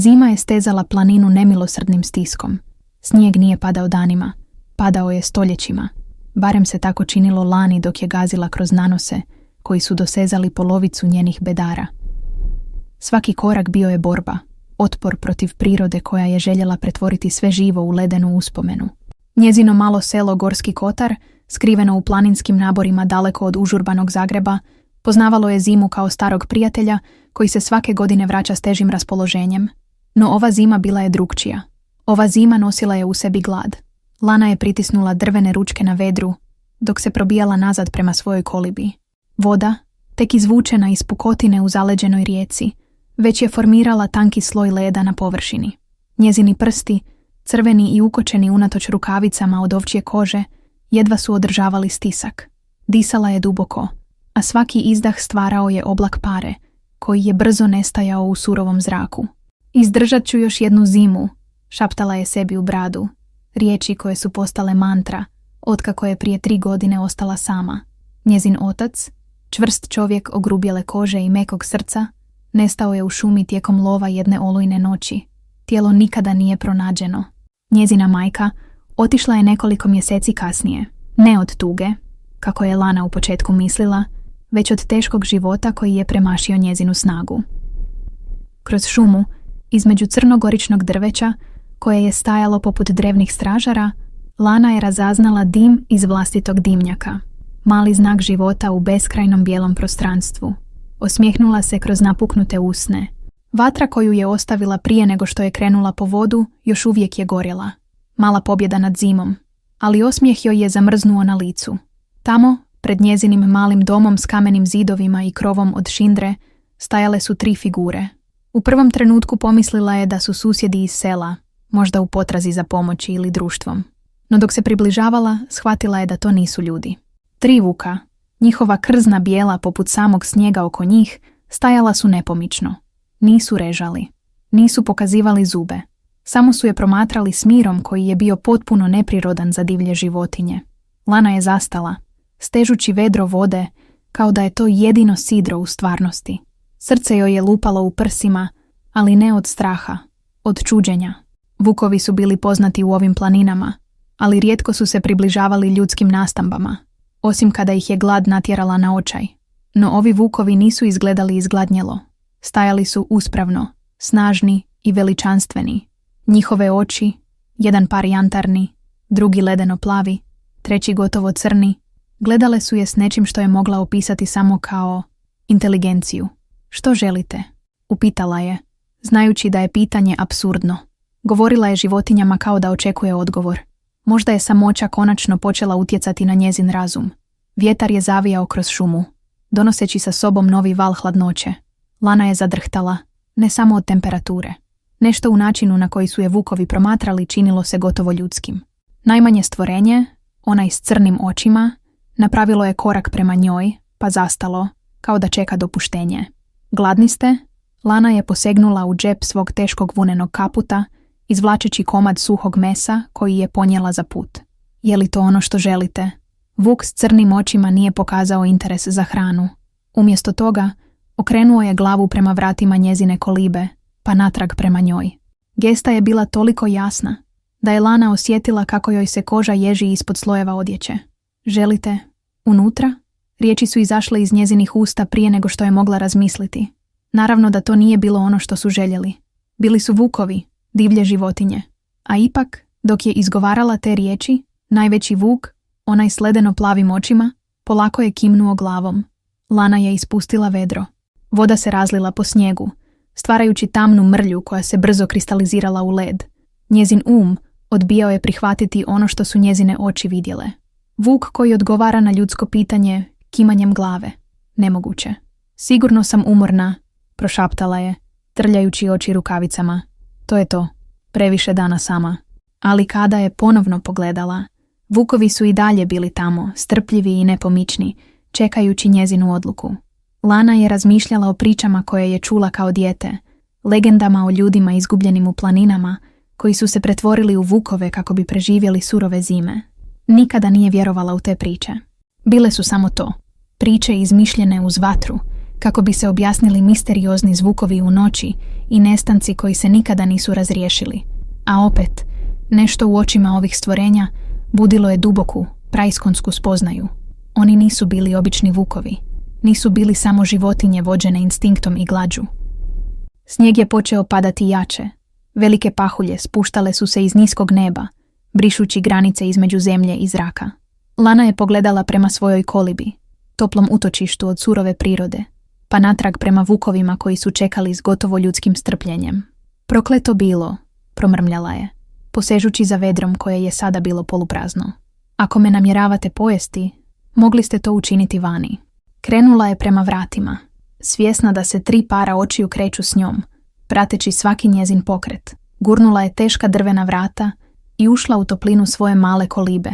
Zima je stezala planinu nemilosrdnim stiskom. Snijeg nije padao danima, padao je stoljećima. Barem se tako činilo lani dok je gazila kroz nanose, koji su dosezali polovicu njenih bedara. Svaki korak bio je borba, otpor protiv prirode koja je željela pretvoriti sve živo u ledenu uspomenu. Njezino malo selo Gorski Kotar, skriveno u planinskim naborima daleko od užurbanog Zagreba, poznavalo je zimu kao starog prijatelja koji se svake godine vraća s težim raspoloženjem. No ova zima bila je drukčija. Ova zima nosila je u sebi glad. Lana je pritisnula drvene ručke na vedru, dok se probijala nazad prema svojoj kolibi. Voda, tek izvučena iz pukotine u zaleđenoj rijeci, već je formirala tanki sloj leda na površini. Njezini prsti, crveni i ukočeni unatoč rukavicama od ovčje kože, jedva su održavali stisak. Disala je duboko, a svaki izdah stvarao je oblak pare, koji je brzo nestajao u surovom zraku. Izdržat ću još jednu zimu, šaptala je sebi u bradu, riječi koje su postale mantra, otkako je prije 3 godine ostala sama. Njezin otac, čvrst čovjek ogrubjele kože i mekog srca, nestao je u šumi tijekom lova jedne olujne noći. Tijelo nikada nije pronađeno. Njezina majka otišla je nekoliko mjeseci kasnije, ne od tuge, kako je Lana u početku mislila, već od teškog života koji je premašio njezinu snagu. Kroz šumu, između crnogoričnog drveća, koje je stajalo poput drevnih stražara, Lana je razaznala dim iz vlastitog dimnjaka, mali znak života u beskrajnom bijelom prostranstvu. Osmijehnula se kroz napuknute usne. Vatra koju je ostavila prije nego što je krenula po vodu još uvijek je gorjela. Mala pobjeda nad zimom, ali osmijeh joj je zamrznuo na licu. Tamo, pred njezinim malim domom s kamenim zidovima i krovom od šindre, stajale su 3 figure. U prvom trenutku pomislila je da su susjedi iz sela, možda u potrazi za pomoći ili društvom. No dok se približavala, shvatila je da to nisu ljudi. 3 vuka, njihova krzna bijela poput samog snijega oko njih, stajala su nepomično. Nisu režali, nisu pokazivali zube. Samo su je promatrali s mirom koji je bio potpuno neprirodan za divlje životinje. Lana je zastala, stežući vedro vode, kao da je to jedino sidro u stvarnosti. Srce joj je lupalo u prsima, ali ne od straha, od čuđenja. Vukovi su bili poznati u ovim planinama, ali rijetko su se približavali ljudskim nastambama, osim kada ih je glad natjerala na očaj. No ovi vukovi nisu izgledali izgladnjelo. Stajali su uspravno, snažni i veličanstveni. Njihove oči, jedan par jantarni, drugi ledeno plavi, treći gotovo crni, gledale su je s nečim što je mogla opisati samo kao inteligenciju. Što želite? Upitala je, znajući da je pitanje apsurdno. Govorila je životinjama kao da očekuje odgovor. Možda je samoća konačno počela utjecati na njezin razum. Vjetar je zavijao kroz šumu, donoseći sa sobom novi val hladnoće. Lana je zadrhtala, ne samo od temperature. Nešto u načinu na koji su je vukovi promatrali činilo se gotovo ljudskim. Najmanje stvorenje, onaj s crnim očima, napravilo je korak prema njoj, pa zastalo, kao da čeka dopuštenje. Gladni ste? Lana je posegnula u džep svog teškog vunenog kaputa, izvlačeći komad suhog mesa koji je ponijela za put. Je li to ono što želite? Vuk s crnim očima nije pokazao interes za hranu. Umjesto toga, okrenuo je glavu prema vratima njezine kolibe, pa natrag prema njoj. Gesta je bila toliko jasna, da je Lana osjetila kako joj se koža ježi ispod slojeva odjeće. Želite? Unutra? Riječi su izašle iz njezinih usta prije nego što je mogla razmisliti. Naravno da to nije bilo ono što su željeli. Bili su vukovi, divlje životinje. A ipak, dok je izgovarala te riječi, najveći vuk, onaj s ledeno plavim očima, polako je kimnuo glavom. Lana je ispustila vedro. Voda se razlila po snijegu, stvarajući tamnu mrlju koja se brzo kristalizirala u led. Njezin odbijao je prihvatiti ono što su njezine oči vidjele. Vuk koji odgovara na ljudsko pitanje kimanjem glave. Nemoguće. Sigurno sam umorna, prošaptala je, trljajući oči rukavicama. To je to. Previše dana sama. Ali kada je ponovno pogledala, vukovi su i dalje bili tamo, strpljivi i nepomični, čekajući njezinu odluku. Lana je razmišljala o pričama koje je čula kao dijete, legendama o ljudima izgubljenim u planinama, koji su se pretvorili u vukove kako bi preživjeli surove zime. Nikada nije vjerovala u te priče. Bile su samo to, priče izmišljene uz vatru, kako bi se objasnili misteriozni zvukovi u noći i nestanci koji se nikada nisu razriješili. A opet, nešto u očima ovih stvorenja budilo je duboku, praiskonsku spoznaju. Oni nisu bili obični vukovi, nisu bili samo životinje vođene instinktom i glađu. Snijeg je počeo padati jače. Velike pahulje spuštale su se iz niskog neba, brišući granice između zemlje i zraka. Lana je pogledala prema svojoj kolibi, toplom utočištu od surove prirode, pa natrag prema vukovima koji su čekali s gotovo ljudskim strpljenjem. Prokleto bilo, promrmljala je, posežući za vedrom koje je sada bilo poluprazno. Ako me namjeravate pojesti, mogli ste to učiniti vani. Krenula je prema vratima, svjesna da se 3 para očiju kreću s njom, prateći svaki njezin pokret. Gurnula je teška drvena vrata i ušla u toplinu svoje male kolibe.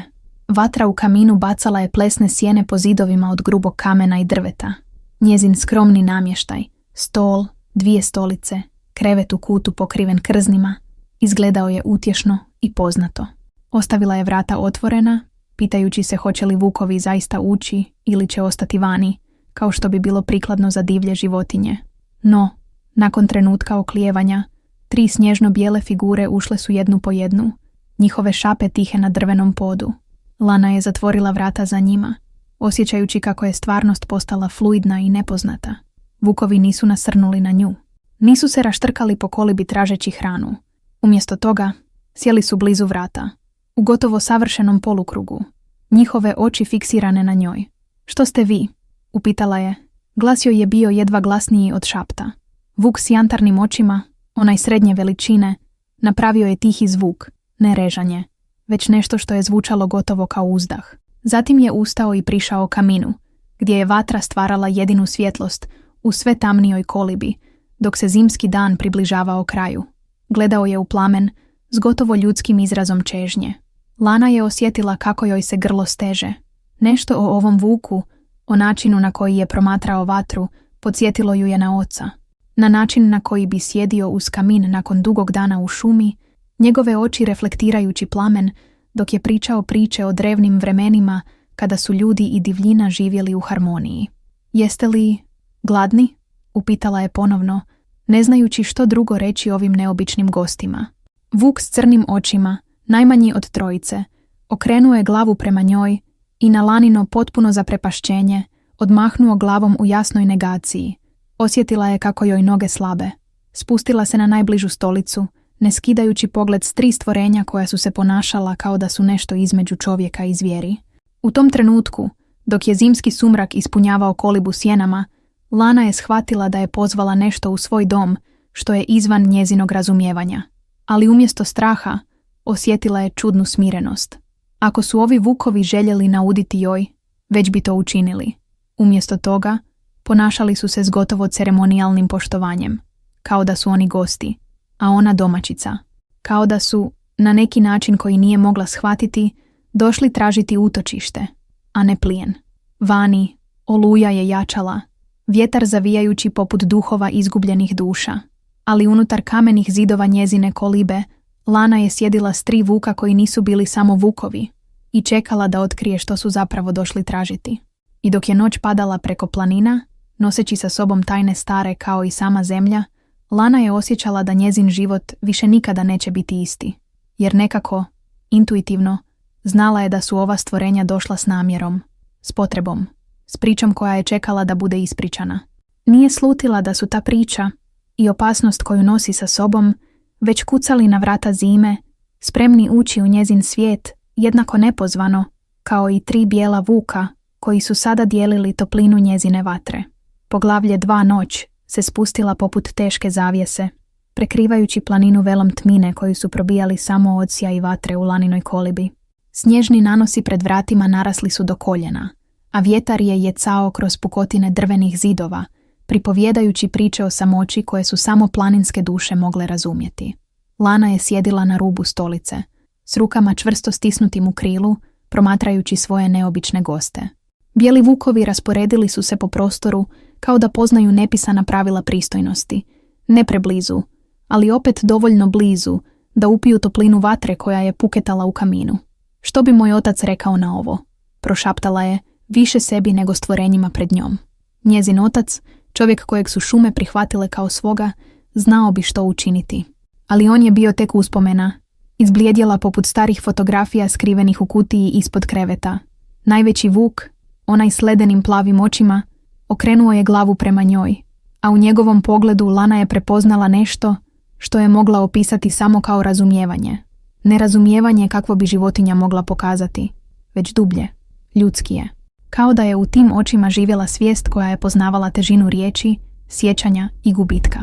Vatra u kaminu bacala je plesne sjene po zidovima od grubog kamena i drveta. Njezin skromni namještaj, stol, 2 stolice, krevet u kutu pokriven krznima, izgledao je utješno i poznato. Ostavila je vrata otvorena, pitajući se hoće li vukovi zaista ući ili će ostati vani, kao što bi bilo prikladno za divlje životinje. No, nakon trenutka oklijevanja, 3 snježno-bijele figure ušle su jednu po jednu, njihove šape tihe na drvenom podu. Lana je zatvorila vrata za njima, osjećajući kako je stvarnost postala fluidna i nepoznata. Vukovi nisu nasrnuli na nju. Nisu se raštrkali po kolibi tražeći hranu. Umjesto toga, sjeli su blizu vrata, u gotovo savršenom polukrugu, njihove oči fiksirane na njoj. Što ste vi? Upitala je. Glas joj je bio jedva glasniji od šapta. Vuk s jantarnim očima, onaj srednje veličine, napravio je tihi zvuk, ne režanje, već nešto što je zvučalo gotovo kao uzdah. Zatim je ustao i prišao kaminu, gdje je vatra stvarala jedinu svjetlost u sve tamnijoj kolibi, dok se zimski dan približavao kraju. Gledao je u plamen s gotovo ljudskim izrazom čežnje. Lana je osjetila kako joj se grlo steže. Nešto o ovom vuku, o načinu na koji je promatrao vatru, podsjetilo ju je na oca. Na način na koji bi sjedio uz kamin nakon dugog dana u šumi, njegove oči reflektirajući plamen, dok je pričao priče o drevnim vremenima kada su ljudi i divljina živjeli u harmoniji. Jeste li gladni? Upitala je ponovno, ne znajući što drugo reći ovim neobičnim gostima. Vuk s crnim očima, najmanji od trojice, okrenuo je glavu prema njoj i na Lanino potpuno zaprepašćenje odmahnuo glavom u jasnoj negaciji. Osjetila je kako joj noge slabe. Spustila se na najbližu stolicu, ne skidajući pogled s 3 stvorenja koja su se ponašala kao da su nešto između čovjeka i zvijeri. U tom trenutku, dok je zimski sumrak ispunjavao kolibu sjenama, Lana je shvatila da je pozvala nešto u svoj dom što je izvan njezinog razumijevanja. Ali umjesto straha, osjetila je čudnu smirenost. Ako su ovi vukovi željeli nauditi joj, već bi to učinili. Umjesto toga, ponašali su se s gotovo ceremonijalnim poštovanjem, kao da su oni gosti, a ona domaćica. Kao da su, na neki način koji nije mogla shvatiti, došli tražiti utočište, a ne plijen. Vani, oluja je jačala, vjetar zavijajući poput duhova izgubljenih duša, ali unutar kamenih zidova njezine kolibe, Lana je sjedila s 3 vuka koji nisu bili samo vukovi i čekala da otkrije što su zapravo došli tražiti. I dok je noć padala preko planina, noseći sa sobom tajne stare kao i sama zemlja, Lana je osjećala da njezin život više nikada neće biti isti, jer nekako, intuitivno, znala je da su ova stvorenja došla s namjerom, s potrebom, s pričom koja je čekala da bude ispričana. Nije slutila da su ta priča i opasnost koju nosi sa sobom već kucali na vrata zime, spremni ući u njezin svijet jednako nepozvano, kao i 3 bijela vuka koji su sada dijelili toplinu njezine vatre. Poglavlje 2 noć se spustila poput teške zavjese, prekrivajući planinu velom tmine koju su probijali samo odsja i vatre u Laninoj kolibi. Snježni nanosi pred vratima narasli su do koljena, a vjetar je jecao kroz pukotine drvenih zidova, pripovjedajući priče o samoći koje su samo planinske duše mogle razumjeti. Lana je sjedila na rubu stolice, s rukama čvrsto stisnutim u krilu, promatrajući svoje neobične goste. Bijeli vukovi rasporedili su se po prostoru kao da poznaju nepisana pravila pristojnosti, ne preblizu, ali opet dovoljno blizu da upiju toplinu vatre koja je puketala u kaminu. Što bi moj otac rekao na ovo? Prošaptala je, više sebi nego stvorenjima pred njom. Njezin otac, Čovjek kojeg su šume prihvatile kao svoga, znao bi što učiniti. Ali on je bio tek uspomena, izblijedjela poput starih fotografija skrivenih u kutiji ispod kreveta. Najveći vuk, onaj s ledenim plavim očima, okrenuo je glavu prema njoj, a u njegovom pogledu Lana je prepoznala nešto što je mogla opisati samo kao razumijevanje. Nerazumijevanje kakvo bi životinja mogla pokazati, već dublje, ljudskije. Kao da je u tim očima živjela svijest koja je poznavala težinu riječi, sjećanja i gubitka.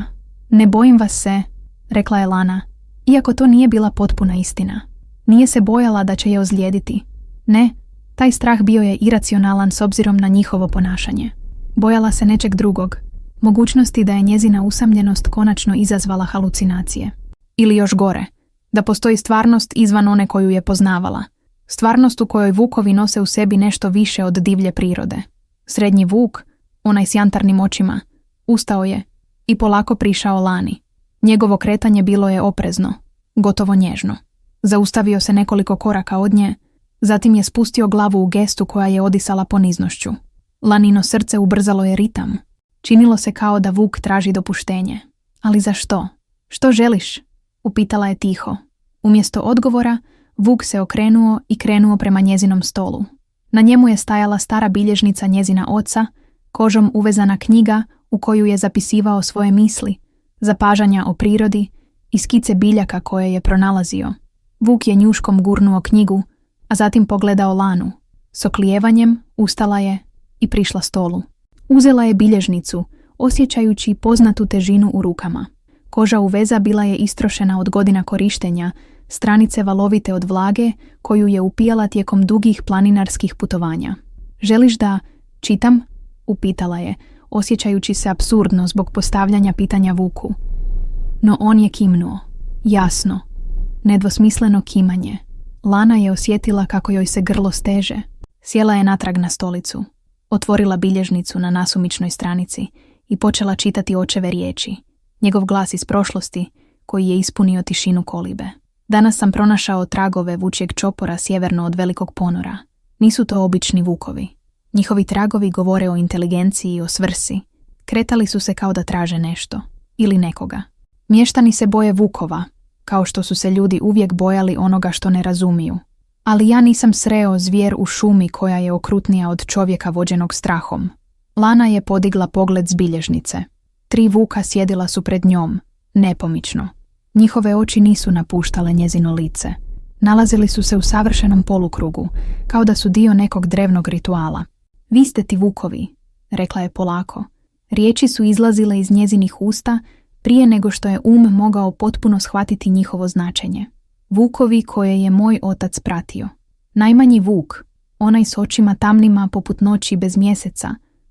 Ne bojim vas se, rekla je Lana, iako to nije bila potpuna istina. Nije se bojala da će je ozlijediti. Ne, taj strah bio je iracionalan s obzirom na njihovo ponašanje. Bojala se nečeg drugog, mogućnosti da je njezina usamljenost konačno izazvala halucinacije. Ili još gore, da postoji stvarnost izvan one koju je poznavala. Stvarnost u kojoj vukovi nose u sebi nešto više od divlje prirode. Srednji vuk, onaj s jantarnim očima, ustao je i polako prišao Lani. Njegovo kretanje bilo je oprezno, gotovo nježno. Zaustavio se nekoliko koraka od nje, zatim je spustio glavu u gestu koja je odisala poniznošću. Lanino srce ubrzalo je ritam. Činilo se kao da vuk traži dopuštenje. Ali za što? Što želiš? Upitala je tiho. Umjesto odgovora, vuk se okrenuo i krenuo prema njezinom stolu. Na njemu je stajala stara bilježnica njezina oca, kožom uvezana knjiga u koju je zapisivao svoje misli, zapažanja o prirodi i skice biljaka koje je pronalazio. Vuk je njuškom gurnuo knjigu, a zatim pogledao Lanu. S oklijevanjem ustala je i prišla stolu. Uzela je bilježnicu, osjećajući poznatu težinu u rukama. Koža uveza bila je istrošena od godina korištenja, stranice valovite od vlage koju je upijala tijekom dugih planinarskih putovanja. Želiš da čitam? Upitala je, osjećajući se apsurdno zbog postavljanja pitanja vuku. No on je kimnuo. Jasno. Nedvosmisleno kimanje. Lana je osjetila kako joj se grlo steže. Sjela je natrag na stolicu. Otvorila bilježnicu na nasumičnoj stranici i počela čitati očeve riječi. Njegov glas iz prošlosti koji je ispunio tišinu kolibe. Danas sam pronašao tragove vučjeg čopora sjeverno od Velikog ponora. Nisu to obični vukovi. Njihovi tragovi govore o inteligenciji i o svrsi. Kretali su se kao da traže nešto. Ili nekoga. Mještani se boje vukova, kao što su se ljudi uvijek bojali onoga što ne razumiju. Ali ja nisam sreo zvijer u šumi koja je okrutnija od čovjeka vođenog strahom. Lana je podigla pogled s bilježnice. 3 vuka sjedila su pred njom, nepomično. Njihove oči nisu napuštale njezino lice. Nalazili su se u savršenom polukrugu, kao da su dio nekog drevnog rituala. Vi ste ti vukovi, rekla je polako. Riječi su izlazile iz njezinih usta prije nego što je mogao potpuno shvatiti njihovo značenje. Vukovi koje je moj otac pratio. Najmanji vuk, onaj s očima tamnima poput noći bez mjeseca,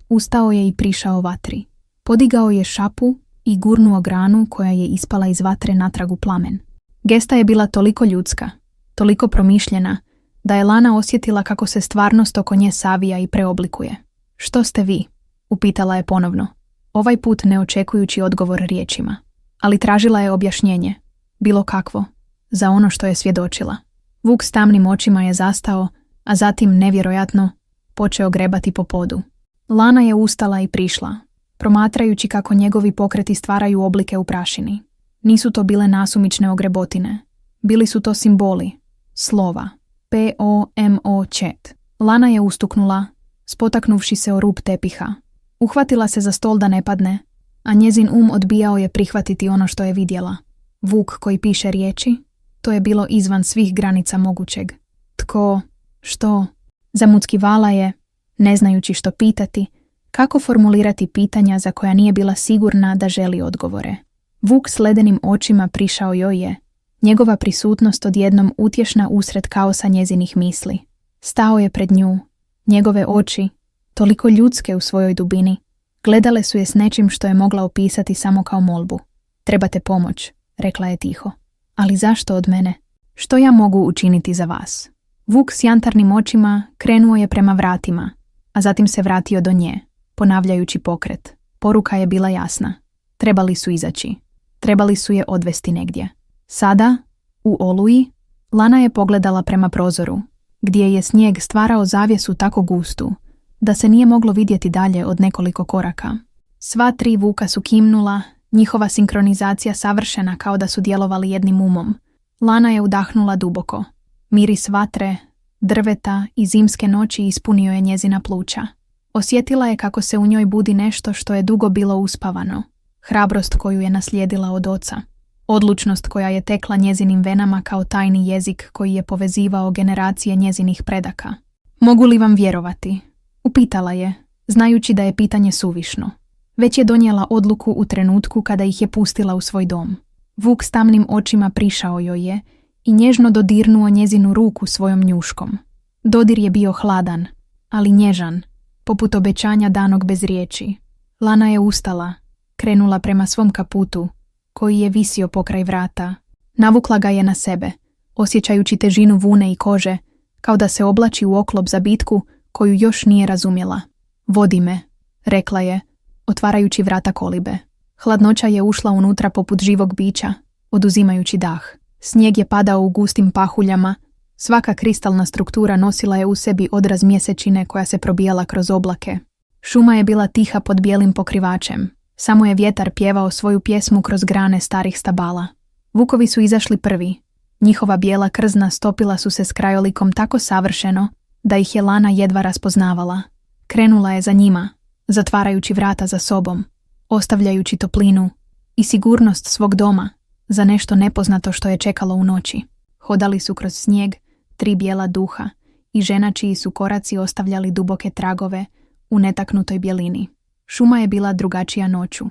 ustao je i prišao vatri. Podigao je šapu i gurnuo granu koja je ispala iz vatre natrag u plamen. Gesta je bila toliko ljudska, toliko promišljena, da je Lana osjetila kako se stvarnost oko nje savija i preoblikuje. Što ste vi? Upitala je ponovno, ovaj put ne očekujući odgovor riječima. Ali tražila je objašnjenje, bilo kakvo, za ono što je svjedočila. Vuk s tamnim očima je zastao, a zatim, nevjerojatno, počeo grebati po podu. Lana je ustala i prišla, promatrajući kako njegovi pokreti stvaraju oblike u prašini. Nisu to bile nasumične ogrebotine. Bili su to simboli, slova, P-O-M-O-Čet. Lana je ustuknula, spotaknuvši se o rub tepiha. Uhvatila se za stol da ne padne, a njezin odbijao je prihvatiti ono što je vidjela. Vuk koji piše riječi, to je bilo izvan svih granica mogućeg. Tko, što, zamuckivala je, ne znajući što pitati, kako formulirati pitanja za koja nije bila sigurna da želi odgovore. Vuk s ledenim očima prišao joj je, njegova prisutnost odjednom utješna usred kaosa njezinih misli. Stao je pred nju, njegove oči, toliko ljudske u svojoj dubini, gledale su je s nečim što je mogla opisati samo kao molbu. Trebate pomoć, rekla je tiho. Ali zašto od mene? Što ja mogu učiniti za vas? Vuk s jantarnim očima krenuo je prema vratima, a zatim se vratio do nje, ponavljajući pokret. Poruka je bila jasna. Trebali su izaći. Trebali su je odvesti negdje. Sada, u oluji, Lana je pogledala prema prozoru, gdje je snijeg stvarao zavjesu tako gustu, da se nije moglo vidjeti dalje od nekoliko koraka. Sva tri vuka su kimnula, njihova sinkronizacija savršena kao da su djelovali jednim umom. Lana je udahnula duboko. Miris vatre, drveta i zimske noći ispunio je njezina pluća. Osjetila je kako se u njoj budi nešto što je dugo bilo uspavano. Hrabrost koju je naslijedila od oca. Odlučnost koja je tekla njezinim venama kao tajni jezik koji je povezivao generacije njezinih predaka. Mogu li vam vjerovati? Upitala je, znajući da je pitanje suvišno. Već je donijela odluku u trenutku kada ih je pustila u svoj dom. Vuk s tamnim očima prišao joj je i nježno dodirnuo njezinu ruku svojom njuškom. Dodir je bio hladan, ali nježan, poput obećanja danog bez riječi. Lana je ustala, krenula prema svom kaputu, koji je visio pokraj vrata. Navukla ga je na sebe, osjećajući težinu vune i kože, kao da se oblači u oklop za bitku koju još nije razumjela. Vodi me, rekla je, otvarajući vrata kolibe. Hladnoća je ušla unutra poput živog bića, oduzimajući dah. Snijeg je padao u gustim pahuljama, svaka kristalna struktura nosila je u sebi odraz mjesečine koja se probijala kroz oblake. Šuma je bila tiha pod bijelim pokrivačem, samo je vjetar pjevao svoju pjesmu kroz grane starih stabala. Vukovi su izašli prvi. Njihova bijela krzna stopila su se s krajolikom tako savršeno da ih je Lana jedva raspoznavala. Krenula je za njima, zatvarajući vrata za sobom, ostavljajući toplinu i sigurnost svog doma za nešto nepoznato što je čekalo u noći. Hodali su kroz snijeg, tri bijela duha i žena čiji su koraci ostavljali duboke tragove u netaknutoj bjelini. Šuma je bila drugačija noću,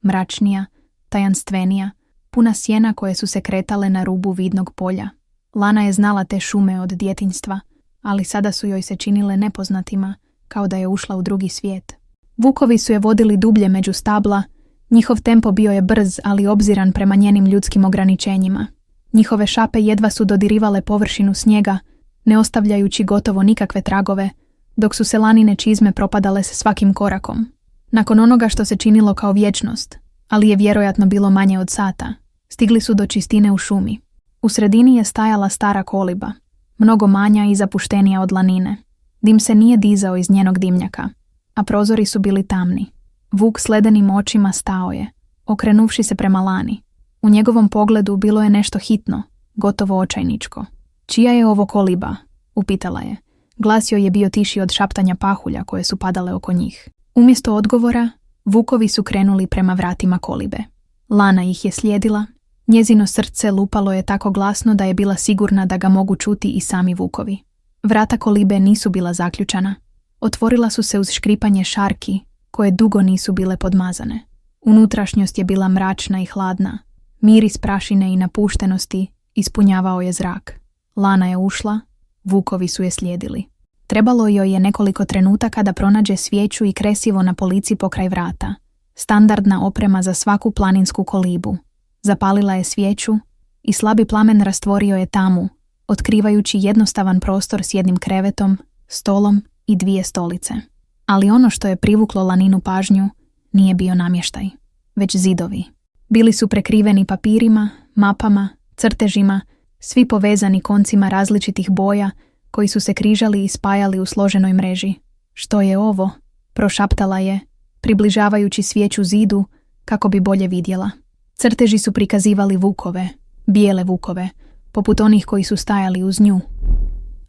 mračnija, tajanstvenija, puna sjena koje su se kretale na rubu vidnog polja. Lana je znala te šume od djetinjstva, ali sada su joj se činile nepoznatima, kao da je ušla u drugi svijet. Vukovi su je vodili dublje među stabla, njihov tempo bio je brz, ali obziran prema njenim ljudskim ograničenjima. Njihove šape jedva su dodirivale površinu snijega, ne ostavljajući gotovo nikakve tragove, dok su se Lanine čizme propadale se svakim korakom. Nakon onoga što se činilo kao vječnost, ali je vjerojatno bilo manje od sata, stigli su do čistine u šumi. U sredini je stajala stara koliba, mnogo manja i zapuštenija od Lanine. Dim se nije dizao iz njenog dimnjaka, a prozori su bili tamni. Vuk s ledenim očima stao je, okrenuvši se prema Lani. U njegovom pogledu bilo je nešto hitno, gotovo očajničko. Čija je ovo koliba? Upitala je. Glas joj je bio tiši od šaptanja pahulja koje su padale oko njih. Umjesto odgovora, vukovi su krenuli prema vratima kolibe. Lana ih je slijedila, njezino srce lupalo je tako glasno da je bila sigurna da ga mogu čuti i sami vukovi. Vrata kolibe nisu bila zaključana. Otvorila su se uz škripanje šarki, koje dugo nisu bile podmazane. Unutrašnjost je bila mračna i hladna. Miris prašine i napuštenosti ispunjavao je zrak. Lana je ušla, vukovi su je slijedili. Trebalo joj je nekoliko trenutaka da pronađe svijeću i kresivo na polici pokraj vrata. Standardna oprema za svaku planinsku kolibu. Zapalila je svijeću i slabi plamen rastvorio je tamu, otkrivajući jednostavan prostor s jednim krevetom, stolom i dvije stolice. Ali ono što je privuklo Laninu pažnju nije bio namještaj, već zidovi. Bili su prekriveni papirima, mapama, crtežima, svi povezani koncima različitih boja koji su se križali i spajali u složenoj mreži. Što je ovo? Prošaptala je, približavajući svijeću zidu kako bi bolje vidjela. Crteži su prikazivali vukove, bijele vukove, poput onih koji su stajali uz nju.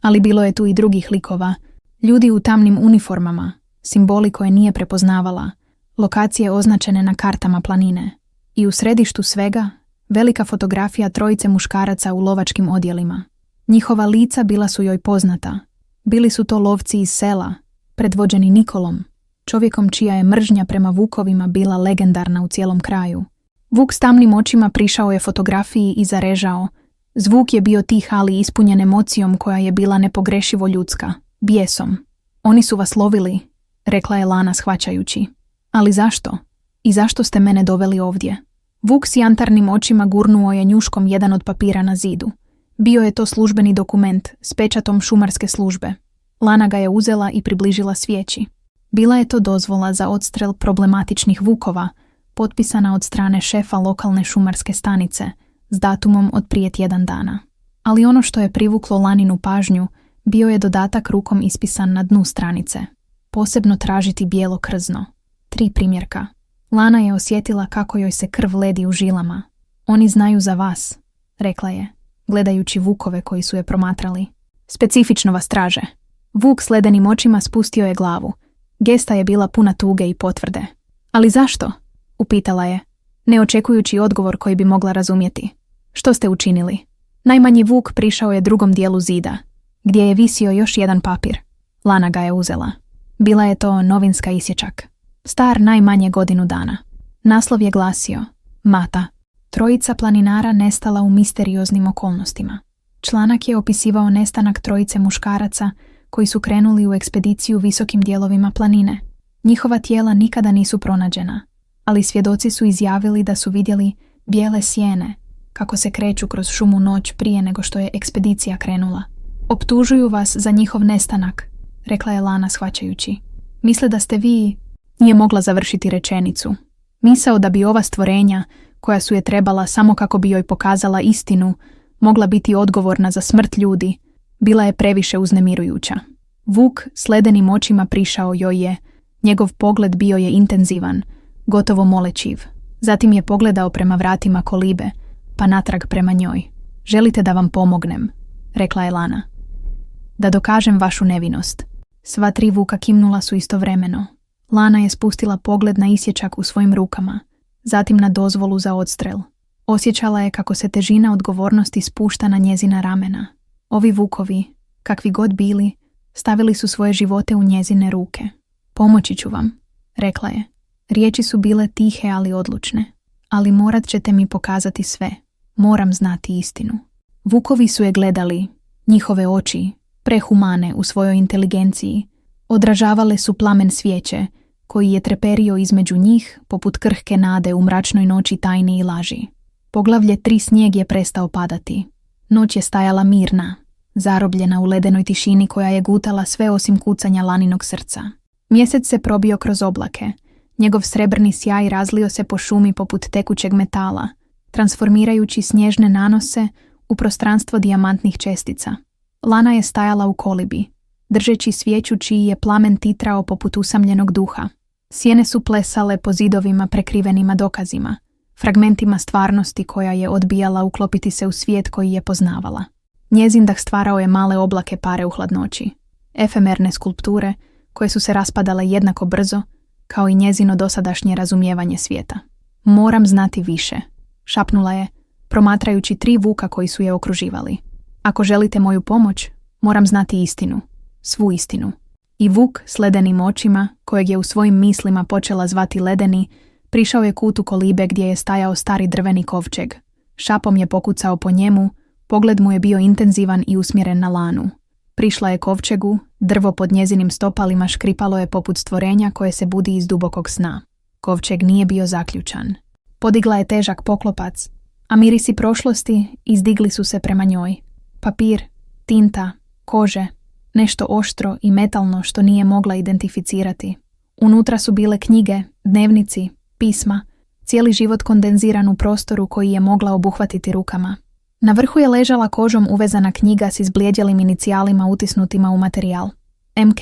Ali bilo je tu i drugih likova, ljudi u tamnim uniformama, simboli koje nije prepoznavala, lokacije označene na kartama planine. I u središtu svega, velika fotografija trojice muškaraca u lovačkim odjelima. Njihova lica bila su joj poznata. Bili su to lovci iz sela, predvođeni Nikolom, čovjekom čija je mržnja prema vukovima bila legendarna u cijelom kraju. Vuk s tamnim očima prišao je fotografiji i zarežao. Zvuk je bio tih, ali ispunjen emocijom koja je bila nepogrešivo ljudska, bijesom. Oni su vas lovili, rekla je Lana shvaćajući. Ali zašto? I zašto ste mene doveli ovdje? Vuk s jantarnim očima gurnuo je njuškom jedan od papira na zidu. Bio je to službeni dokument s pečatom šumarske službe. Lana ga je uzela i približila svijeći. Bila je to dozvola za odstrel problematičnih vukova, potpisana od strane šefa lokalne šumarske stanice, s datumom od prije tjedan dana. Ali ono što je privuklo Laninu pažnju bio je dodatak rukom ispisan na dnu stranice. Posebno tražiti bijelo krzno. 3 primjerka. Lana je osjetila kako joj se krv ledi u žilama. Oni znaju za vas, rekla je, gledajući vukove koji su je promatrali. Specifično vas traže. Vuk s ledenim očima spustio je glavu. Gesta je bila puna tuge i potvrde. Ali zašto? Upitala je, ne očekujući odgovor koji bi mogla razumjeti. Što ste učinili? Najmanji vuk prišao je drugom dijelu zida, gdje je visio još jedan papir. Lana ga je uzela. Bila je to novinska isječak. Star najmanje godinu dana. Naslov je glasio: Mata. Trojica planinara nestala u misterioznim okolnostima. Članak je opisivao nestanak trojice muškaraca koji su krenuli u ekspediciju visokim dijelovima planine. Njihova tijela nikada nisu pronađena, ali svjedoci su izjavili da su vidjeli bijele sjene kako se kreću kroz šumu noć prije nego što je ekspedicija krenula. Optužuju vas za njihov nestanak, rekla je Lana shvaćajući. Misle da ste vi... Nije mogla završiti rečenicu. Misao da bi ova stvorenja, koja su je trebala samo kako bi joj pokazala istinu, mogla biti odgovorna za smrt ljudi, bila je previše uznemirujuća. Vuk s ledenim očima prišao joj je, njegov pogled bio je intenzivan, gotovo molečiv. Zatim je pogledao prema vratima kolibe, pa natrag prema njoj. Želite da vam pomognem, rekla je Lana. Da dokažem vašu nevinost. Sva tri vuka kimnula su istovremeno. Lana je spustila pogled na isječak u svojim rukama, zatim na dozvolu za odstrel. Osjećala je kako se težina odgovornosti spušta na njezina ramena. Ovi vukovi, kakvi god bili, stavili su svoje živote u njezine ruke. Pomoći ću vam, rekla je. Riječi su bile tihe ali odlučne. Ali morat ćete mi pokazati sve. Moram znati istinu. Vukovi su je gledali, njihove oči, prehumane u svojoj inteligenciji, odražavale su plamen svijeće, koji je treperio između njih poput krhke nade u mračnoj noći tajni i laži. Poglavlje 3 snijeg je prestao padati. Noć je stajala mirna, zarobljena u ledenoj tišini koja je gutala sve osim kucanja Laninog srca. Mjesec se probio kroz oblake. Njegov srebrni sjaj razlio se po šumi poput tekućeg metala, transformirajući snježne nanose u prostranstvo dijamantnih čestica. Lana je stajala u kolibi, držeći svijeću čiji je plamen titrao poput usamljenog duha. Sjene su plesale po zidovima prekrivenima dokazima, fragmentima stvarnosti koja je odbijala uklopiti se u svijet koji je poznavala. Njezin dah stvarao je male oblake pare u hladnoći, efemerne skulpture koje su se raspadale jednako brzo kao i njezino dosadašnje razumijevanje svijeta. Moram znati više, šapnula je, promatrajući 3 vuka koji su je okruživali. Ako želite moju pomoć, moram znati istinu, svu istinu. I vuk s ledenim očima, kojeg je u svojim mislima počela zvati Ledeni, prišao je kutu kolibe gdje je stajao stari drveni kovčeg. Šapom je pokucao po njemu, pogled mu je bio intenzivan i usmjeren na Lanu. Prišla je kovčegu, drvo pod njezinim stopalima škripalo je poput stvorenja koje se budi iz dubokog sna. Kovčeg nije bio zaključan. Podigla je težak poklopac, a mirisi prošlosti izdigli su se prema njoj. Papir, tinta, kože, nešto oštro i metalno što nije mogla identificirati. Unutra su bile knjige, dnevnici, pisma, cijeli život kondenziran u prostoru koji je mogla obuhvatiti rukama. Na vrhu je ležala kožom uvezana knjiga s izblijedjelim inicijalima utisnutima u materijal. MK.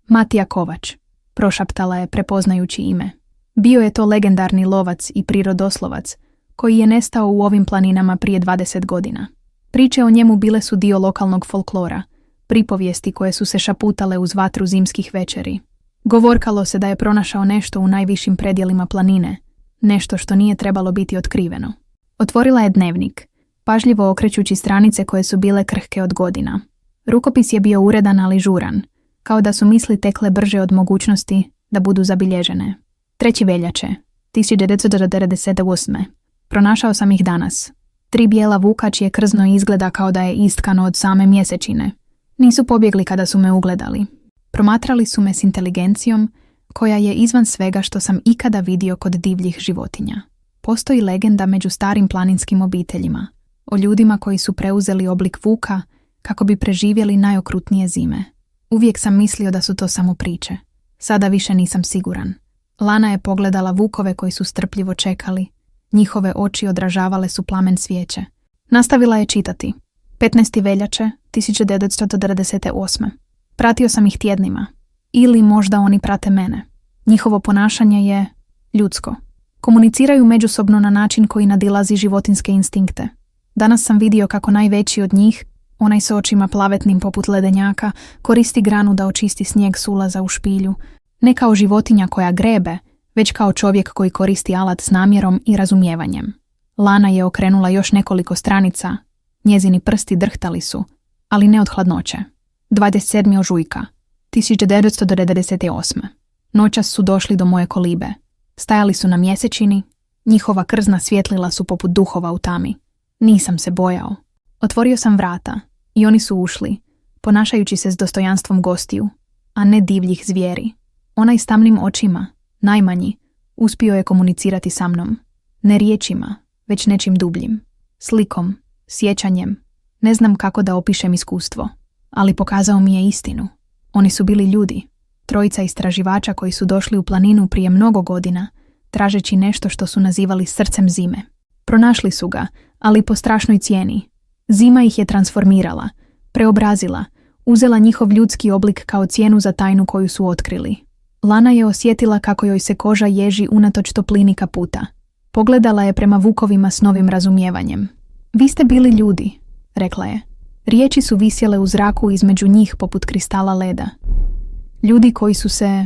Matija Kovač, prošaptala je prepoznajući ime. Bio je to legendarni lovac i prirodoslovac koji je nestao u ovim planinama prije 20 godina. Priče o njemu bile su dio lokalnog folklora, pripovijesti koje su se šaputale uz vatru zimskih večeri. Govorkalo se da je pronašao nešto u najvišim predjelima planine, nešto što nije trebalo biti otkriveno. Otvorila je dnevnik, pažljivo okrećući stranice koje su bile krhke od godina. Rukopis je bio uredan ali žuran, kao da su misli tekle brže od mogućnosti da budu zabilježene. 3. veljače, 1998. Pronašao sam ih danas. 3 bijela vuka čije krzno izgleda kao da je istkano od same mjesečine. Nisu pobjegli kada su me ugledali. Promatrali su me s inteligencijom koja je izvan svega što sam ikada vidio kod divljih životinja. Postoji legenda među starim planinskim obiteljima o ljudima koji su preuzeli oblik vuka kako bi preživjeli najokrutnije zime. Uvijek sam mislio da su to samo priče. Sada više nisam siguran. Lana je pogledala vukove koji su strpljivo čekali. Njihove oči odražavale su plamen svijeće. Nastavila je čitati. 15. veljače 1998. Pratio sam ih tjednima. Ili možda oni prate mene. Njihovo ponašanje je ljudsko. Komuniciraju međusobno na način koji nadilazi životinjske instinkte. Danas sam vidio kako najveći od njih, onaj s očima plavetnim poput ledenjaka, koristi granu da očisti snijeg s ulaza u špilju, ne kao životinja koja grebe, već kao čovjek koji koristi alat s namjerom i razumijevanjem. Lana je okrenula još nekoliko stranica, njezini prsti drhtali su, ali ne od hladnoće. 27. ožujka 1998. Noćas su došli do moje kolibe. Stajali su na mjesečini, njihova krzna svjetlila su poput duhova u tami. Nisam se bojao. Otvorio sam vrata i oni su ušli, ponašajući se s dostojanstvom gostiju, a ne divljih zvijeri. Onaj s tamnim očima, najmanji, uspio je komunicirati sa mnom. Ne riječima, već nečim dubljim. Slikom, sjećanjem. Ne znam kako da opišem iskustvo, ali pokazao mi je istinu. Oni su bili ljudi, trojica istraživača koji su došli u planinu prije mnogo godina, tražeći nešto što su nazivali srcem zime. Pronašli su ga, ali po strašnoj cijeni. Zima ih je transformirala, preobrazila, uzela njihov ljudski oblik kao cijenu za tajnu koju su otkrili. Lana je osjetila kako joj se koža ježi unatoč toplini kaputa. Pogledala je prema vukovima s novim razumijevanjem. Vi ste bili ljudi, rekla je. Riječi su visjele u zraku između njih poput kristala leda. Ljudi koji su se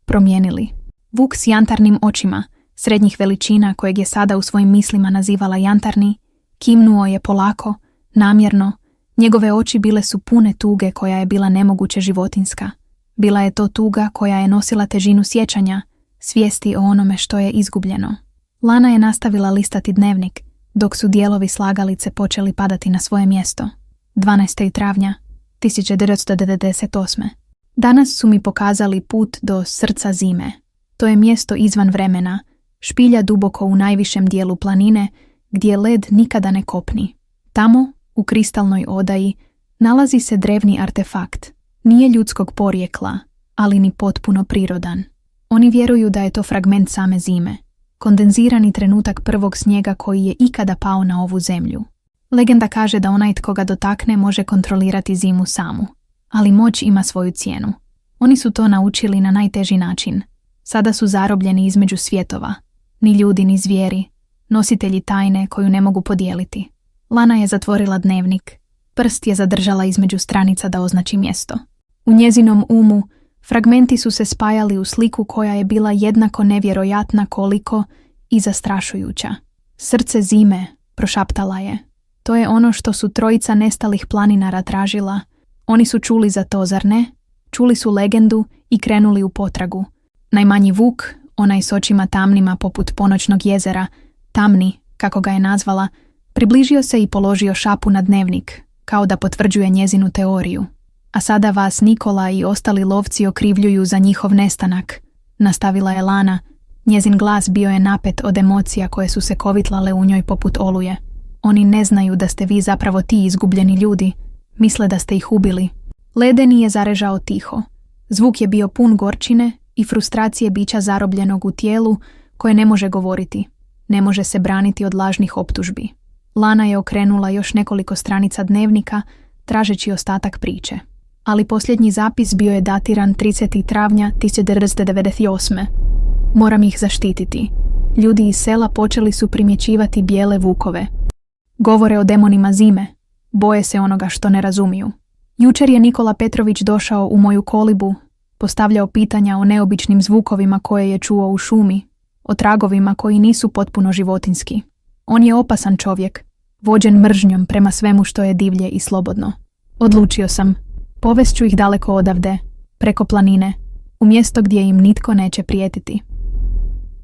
promijenili. Vuk s jantarnim očima, srednjih veličina kojeg je sada u svojim mislima nazivala jantarni, kimnuo je polako, namjerno. Njegove oči bile su pune tuge koja je bila nemoguće životinjska. Bila je to tuga koja je nosila težinu sjećanja, svijesti o onome što je izgubljeno. Lana je nastavila listati dnevnik, dok su dijelovi slagalice počeli padati na svoje mjesto. 12. travnja 1998. Danas su mi pokazali put do srca zime. To je mjesto izvan vremena, špilja duboko u najvišem dijelu planine, gdje led nikada ne kopni. Tamo, u kristalnoj odaji, nalazi se drevni artefakt. Nije ljudskog porijekla, ali ni potpuno prirodan. Oni vjeruju da je to fragment same zime, kondenzirani trenutak prvog snijega koji je ikada pao na ovu zemlju. Legenda kaže da onaj tko ga dotakne može kontrolirati zimu samu, ali moć ima svoju cijenu. Oni su to naučili na najteži način. Sada su zarobljeni između svjetova, ni ljudi ni zvijeri, nositelji tajne koju ne mogu podijeliti. Lana je zatvorila dnevnik, prst je zadržala između stranica da označi mjesto. U njezinom umu fragmenti su se spajali u sliku koja je bila jednako nevjerojatna koliko i zastrašujuća. Srce zime, prošaptala je. To je ono što su trojica nestalih planinara tražila. Oni su čuli za to, zar ne? Čuli su legendu i krenuli u potragu. Najmanji vuk, onaj s očima tamnima poput ponoćnog jezera, tamni, kako ga je nazvala, približio se i položio šapu na dnevnik, kao da potvrđuje njezinu teoriju. A sada vas Nikola i ostali lovci okrivljuju za njihov nestanak, nastavila je Lana. Njezin glas bio je napet od emocija koje su se kovitlale u njoj poput oluje. Oni ne znaju da ste vi zapravo ti izgubljeni ljudi, misle da ste ih ubili. Ledeni je zarežao tiho. Zvuk je bio pun gorčine i frustracije bića zarobljenog u tijelu koje ne može govoriti, ne može se braniti od lažnih optužbi. Lana je okrenula još nekoliko stranica dnevnika, tražeći ostatak priče. Ali posljednji zapis bio je datiran 30. travnja 1998. Moram ih zaštititi. Ljudi iz sela počeli su primjećivati bijele vukove. Govore o demonima zime. Boje se onoga što ne razumiju. Jučer je Nikola Petrović došao u moju kolibu, postavljao pitanja o neobičnim zvukovima koje je čuo u šumi, o tragovima koji nisu potpuno životinjski. On je opasan čovjek, vođen mržnjom prema svemu što je divlje i slobodno. Odlučio sam, povest ću ih daleko odavde, preko planine, u mjesto gdje im nitko neće prijetiti.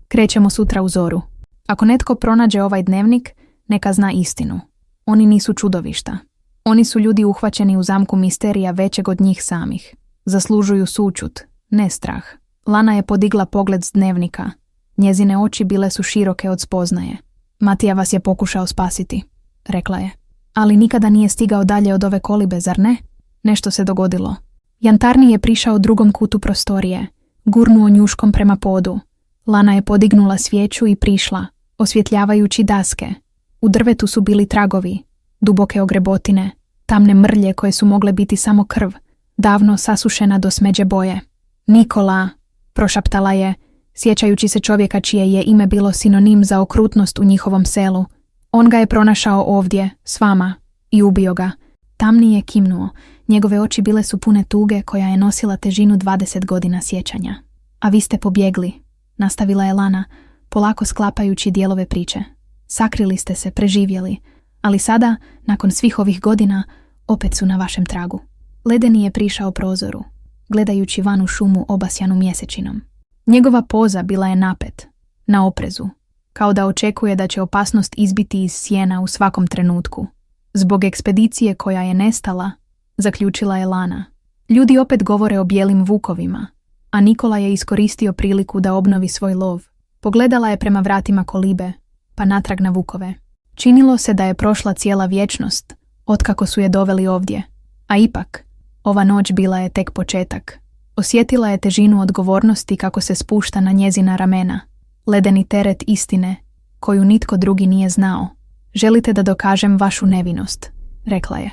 Krećemo sutra u zoru. Ako netko pronađe ovaj dnevnik, neka zna istinu. Oni nisu čudovišta. Oni su ljudi uhvaćeni u zamku misterija većeg od njih samih. Zaslužuju sućut, ne strah. Lana je podigla pogled s dnevnika. Njezine oči bile su široke od spoznaje. Matija vas je pokušao spasiti, rekla je. Ali nikada nije stigao dalje od ove kolibe, zar ne? Nešto se dogodilo. Jantarni je prišao drugom kutu prostorije, gurnuo njuškom prema podu. Lana je podignula svijeću i prišla, osvjetljavajući daske. U drvetu su bili tragovi, duboke ogrebotine, tamne mrlje koje su mogle biti samo krv, davno sasušena do smeđe boje. Nikola, prošaptala je, Sjećajući se čovjeka čije je ime bilo sinonim za okrutnost u njihovom selu, on ga je pronašao ovdje, s vama, i ubio ga. Tamni je kimnuo, njegove oči bile su pune tuge koja je nosila težinu 20 godina sjećanja. A vi ste pobjegli, nastavila je Lana, polako sklapajući dijelove priče. Sakrili ste se, preživjeli, ali sada, nakon svih ovih godina, opet su na vašem tragu. Ledeni je prišao prozoru, gledajući van u šumu obasjanu mjesečinom. Njegova poza bila je napet, na oprezu, kao da očekuje da će opasnost izbiti iz sjena u svakom trenutku. Zbog ekspedicije koja je nestala, zaključila je Lana. Ljudi opet govore o bijelim vukovima, a Nikola je iskoristio priliku da obnovi svoj lov. Pogledala je prema vratima kolibe, pa natrag na vukove. Činilo se da je prošla cijela vječnost, otkako su je doveli ovdje. A ipak, ova noć bila je tek početak. Osjetila je težinu odgovornosti kako se spušta na njezina ramena. Ledeni teret istine, koju nitko drugi nije znao. Želite da dokažem vašu nevinost, rekla je.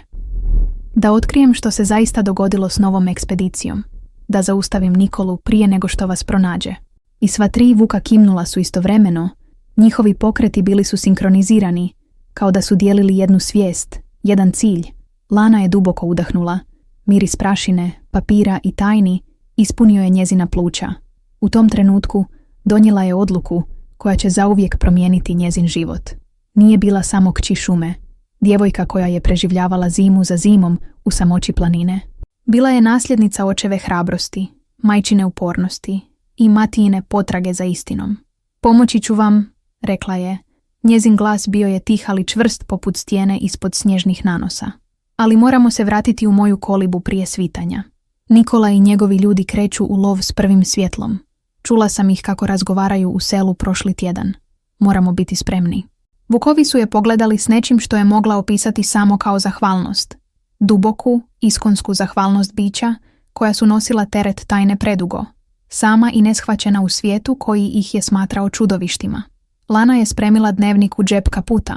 Da otkrijem što se zaista dogodilo s novom ekspedicijom. Da zaustavim Nikolu prije nego što vas pronađe. I sva tri vuka kimnula su istovremeno. Njihovi pokreti bili su sinkronizirani, kao da su dijelili jednu svijest, jedan cilj. Lana je duboko udahnula. Miris prašine, papira i tajni ispunio je njezina pluća. U tom trenutku donijela je odluku koja će zauvijek promijeniti njezin život. Nije bila samo kći šume, djevojka koja je preživljavala zimu za zimom u samoći planine. Bila je nasljednica očeve hrabrosti, majčine upornosti i matijine potrage za istinom. Pomoći ću vam, rekla je. Njezin glas bio je tih ali čvrst poput stijene ispod snježnih nanosa. Ali moramo se vratiti u moju kolibu prije svitanja. Nikola i njegovi ljudi kreću u lov s prvim svjetlom. Čula sam ih kako razgovaraju u selu prošli tjedan. Moramo biti spremni. Vukovi su je pogledali s nečim što je mogla opisati samo kao zahvalnost. Duboku, iskonsku zahvalnost bića koja su nosila teret tajne predugo. Sama i neshvaćena u svijetu koji ih je smatrao čudovištima. Lana je spremila dnevnik u džep kaputa,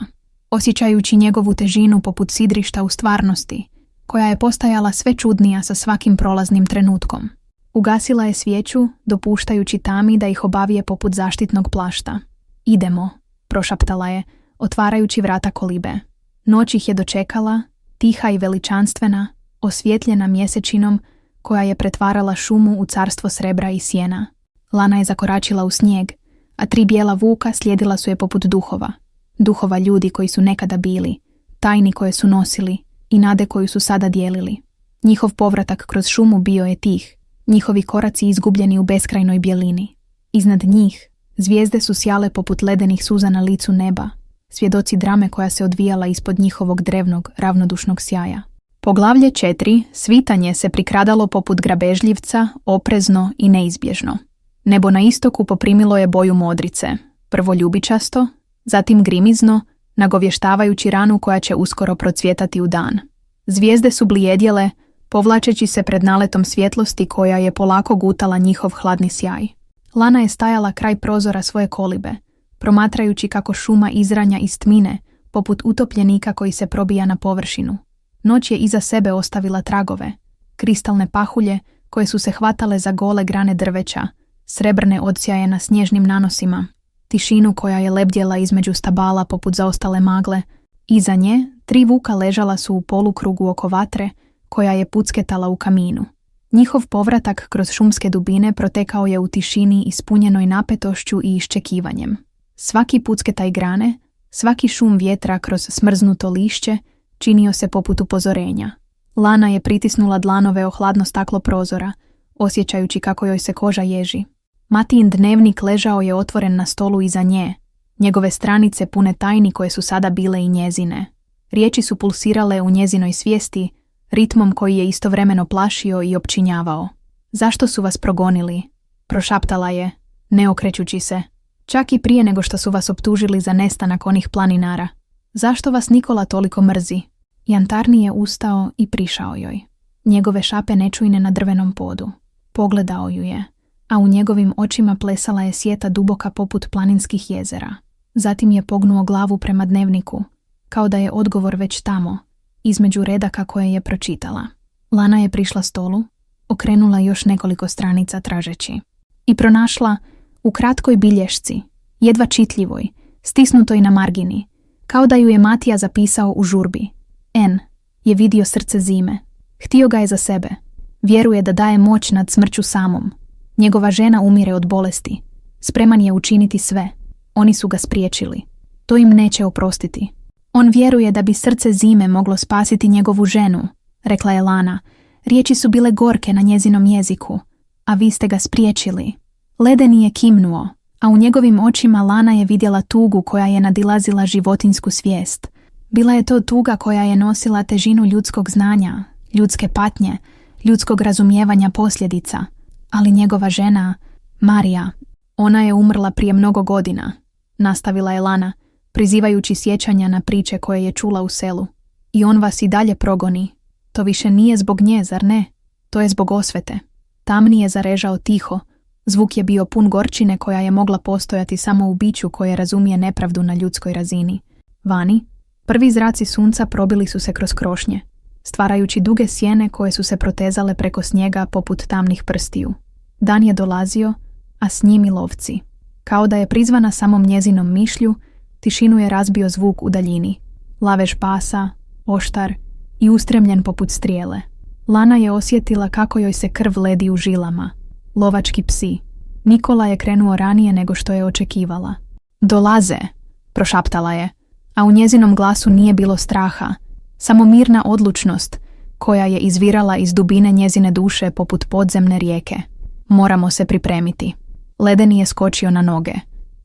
osjećajući njegovu težinu poput sidrišta u stvarnosti, koja je postajala sve čudnija sa svakim prolaznim trenutkom. Ugasila je svijeću, dopuštajući tami da ih obavije poput zaštitnog plašta. Idemo, prošaptala je, otvarajući vrata kolibe. Noć ih je dočekala, tiha i veličanstvena, osvjetljena mjesečinom koja je pretvarala šumu u carstvo srebra i sjena. Lana je zakoračila u snijeg, a tri bijela vuka slijedila su je poput duhova. Duhova ljudi koji su nekada bili, tajni koje su nosili i nade koju su sada dijelili. Njihov povratak kroz šumu bio je tih, njihovi koraci izgubljeni u beskrajnoj bjelini. Iznad njih zvijezde su sjale poput ledenih suza na licu neba, svjedoci drame koja se odvijala ispod njihovog drevnog, ravnodušnog sjaja. Poglavlje 4. Svitanje se prikradalo poput grabežljivca, oprezno i neizbježno. Nebo na istoku poprimilo je boju modrice, prvo ljubičasto, zatim grimizno, nagovještavajući ranu koja će uskoro procvjetati u dan. Zvijezde su blijedjele, povlačeći se pred naletom svjetlosti koja je polako gutala njihov hladni sjaj. Lana je stajala kraj prozora svoje kolibe, promatrajući kako šuma izranja iz tmine, poput utopljenika koji se probija na površinu. Noć je iza sebe ostavila tragove, kristalne pahulje koje su se hvatale za gole grane drveća, srebrne odsjaje na snježnim nanosima, tišinu koja je lebdjela između stabala poput zaostale magle. Iza nje, tri vuka ležala su u polukrugu oko vatre koja je pucketala u kaminu. Njihov povratak kroz šumske dubine protekao je u tišini ispunjenoj napetošću i iščekivanjem. Svaki pucketaj grane, svaki šum vjetra kroz smrznuto lišće činio se poput upozorenja. Lana je pritisnula dlanove o hladno staklo prozora, osjećajući kako joj se koža ježi. Matijin dnevnik ležao je otvoren na stolu iza nje, njegove stranice pune tajni koje su sada bile i njezine. Riječi su pulsirale u njezinoj svijesti, ritmom koji je istovremeno plašio i opčinjavao. Zašto su vas progonili? Prošaptala je, ne okrećući se. Čak i prije nego što su vas optužili za nestanak onih planinara. Zašto vas Nikola toliko mrzi? Jantarni je ustao i prišao joj. Njegove šape nečujne na drvenom podu. Pogledao ju je, a u njegovim očima plesala je sjeta duboka poput planinskih jezera. Zatim je pognuo glavu prema dnevniku, kao da je odgovor već tamo, između redaka koje je pročitala. Lana je prišla stolu, okrenula još nekoliko stranica tražeći. I pronašla, U kratkoj bilješci, jedva čitljivoj, stisnutoj na margini, kao da ju je Matija zapisao u žurbi. N je vidio srce zime. Htio ga je za sebe. Vjeruje da daje moć nad smrću samom. Njegova žena umire od bolesti. Spreman je učiniti sve. Oni su ga spriječili. To im neće oprostiti. On vjeruje da bi srce zime moglo spasiti njegovu ženu, rekla je Lana. Riječi su bile gorke na njezinom jeziku, a vi ste ga spriječili. Ledeni je kimnuo, a u njegovim očima Lana je vidjela tugu koja je nadilazila životinjsku svijest. Bila je to tuga koja je nosila težinu ljudskog znanja, ljudske patnje, ljudskog razumijevanja posljedica. Ali njegova žena, Marija, ona je umrla prije mnogo godina, nastavila je Lana, prizivajući sjećanja na priče koje je čula u selu. I on vas i dalje progoni. To više nije zbog nje, zar ne? To je zbog osvete. Tamni je zarežao tiho. Zvuk je bio pun gorčine koja je mogla postojati samo u biću koje razumije nepravdu na ljudskoj razini. Vani, prvi zraci sunca probili su se kroz krošnje, stvarajući duge sjene koje su se protezale preko snijega poput tamnih prstiju. Dan je dolazio, a s njim i lovci. Kao da je prizvana samom njezinom mišlju, tišinu je razbio zvuk u daljini. Lavež pasa, oštar i ustremljen poput strijele. Lana je osjetila kako joj se krv ledi u žilama. Lovački psi. Nikola je krenuo ranije nego što je očekivala. Dolaze, prošaptala je, a u njezinom glasu nije bilo straha, samo mirna odlučnost koja je izvirala iz dubine njezine duše poput podzemne rijeke. Moramo se pripremiti. Ledeni je skočio na noge.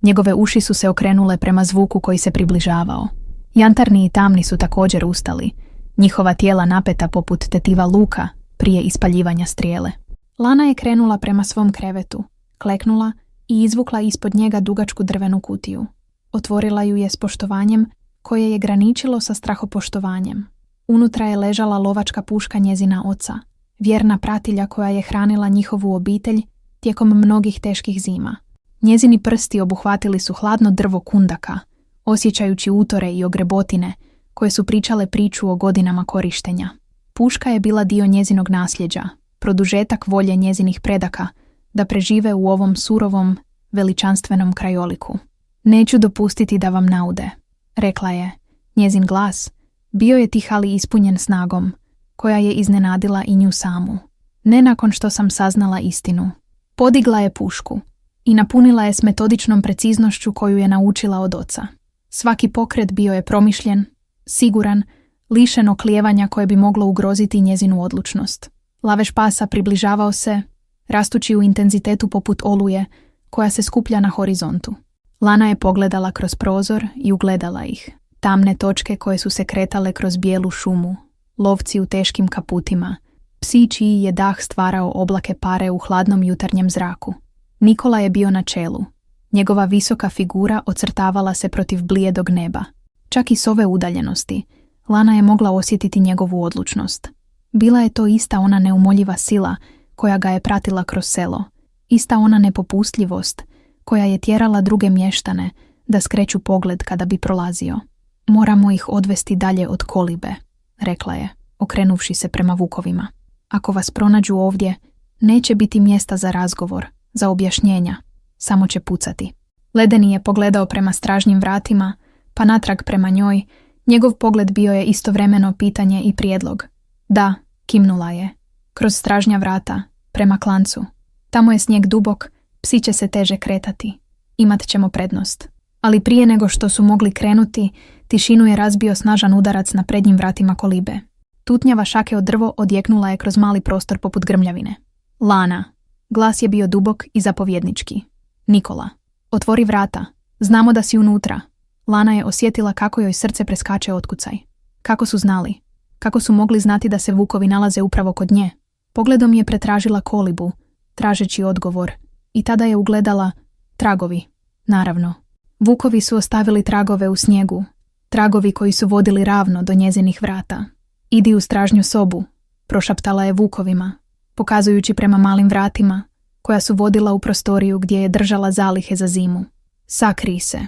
Njegove uši su se okrenule prema zvuku koji se približavao. Jantarni i tamni su također ustali, njihova tijela napeta poput tetiva luka prije ispaljivanja strijele. Lana je krenula prema svom krevetu, kleknula i izvukla ispod njega dugačku drvenu kutiju. Otvorila ju je s poštovanjem koje je graničilo sa strahopoštovanjem. Unutra je ležala lovačka puška njezina oca, vjerna pratilja koja je hranila njihovu obitelj tijekom mnogih teških zima. Njezini prsti obuhvatili su hladno drvo kundaka, osjećajući utore i ogrebotine koje su pričale priču o godinama korištenja. Puška je bila dio njezinog nasljeđa, produžetak volje njezinih predaka da prežive u ovom surovom, veličanstvenom krajoliku. Neću dopustiti da vam naude, rekla je. Njezin glas bio je tih ali ispunjen snagom, koja je iznenadila i nju samu. Ne nakon što sam saznala istinu. Podigla je pušku i napunila je s metodičnom preciznošću koju je naučila od oca. Svaki pokret bio je promišljen, siguran, lišen oklijevanja koje bi moglo ugroziti njezinu odlučnost. Lavež pasa približavao se, rastući u intenzitetu poput oluje koja se skuplja na horizontu. Lana je pogledala kroz prozor i ugledala ih. Tamne točke koje su se kretale kroz bijelu šumu, lovci u teškim kaputima, psi čiji je dah stvarao oblake pare u hladnom jutarnjem zraku. Nikola je bio na čelu. Njegova visoka figura ocrtavala se protiv blijedog neba. Čak i s ove udaljenosti, Lana je mogla osjetiti njegovu odlučnost. Bila je to ista ona neumoljiva sila koja ga je pratila kroz selo, ista ona nepopustljivost koja je tjerala druge mještane da skreću pogled kada bi prolazio. Moramo ih odvesti dalje od kolibe, rekla je, okrenuvši se prema vukovima. Ako vas pronađu ovdje, neće biti mjesta za razgovor, za objašnjenja, samo će pucati. Ledeni je pogledao prema stražnjim vratima, pa natrag prema njoj. Njegov pogled bio je istovremeno pitanje i prijedlog. Da, kimnula je. Kroz stražnja vrata, prema klancu. Tamo je snijeg dubok, psi će se teže kretati. Imat ćemo prednost. Ali prije nego što su mogli krenuti, tišinu je razbio snažan udarac na prednjim vratima kolibe. Tutnjava šake od drvo odjeknula je kroz mali prostor poput grmljavine. Lana. Glas je bio dubok i zapovjednički. Nikola. Otvori vrata. Znamo da si unutra. Lana je osjetila kako joj srce preskače otkucaj. Kako su znali? Kako su mogli znati da se vukovi nalaze upravo kod nje? Pogledom je pretražila kolibu, tražeći odgovor, i tada je ugledala tragovi. Naravno. Vukovi su ostavili tragove u snijegu, tragovi koji su vodili ravno do njezinih vrata. Idi u stražnju sobu, prošaptala je vukovima, pokazujući prema malim vratima, koja su vodila u prostoriju gdje je držala zalihe za zimu. Sakrij se.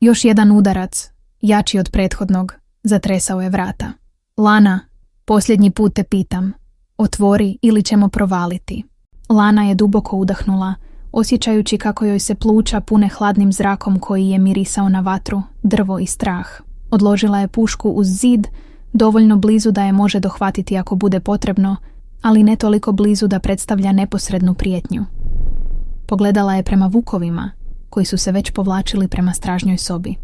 Još jedan udarac, jači od prethodnog, zatresao je vrata. Lana, posljednji put te pitam, otvori ili ćemo provaliti. Lana je duboko udahnula, osjećajući kako joj se pluća pune hladnim zrakom koji je mirisao na vatru, drvo i strah. Odložila je pušku uz zid, dovoljno blizu da je može dohvatiti ako bude potrebno, ali ne toliko blizu da predstavlja neposrednu prijetnju. Pogledala je prema vukovima, koji su se već povlačili prema stražnjoj sobi.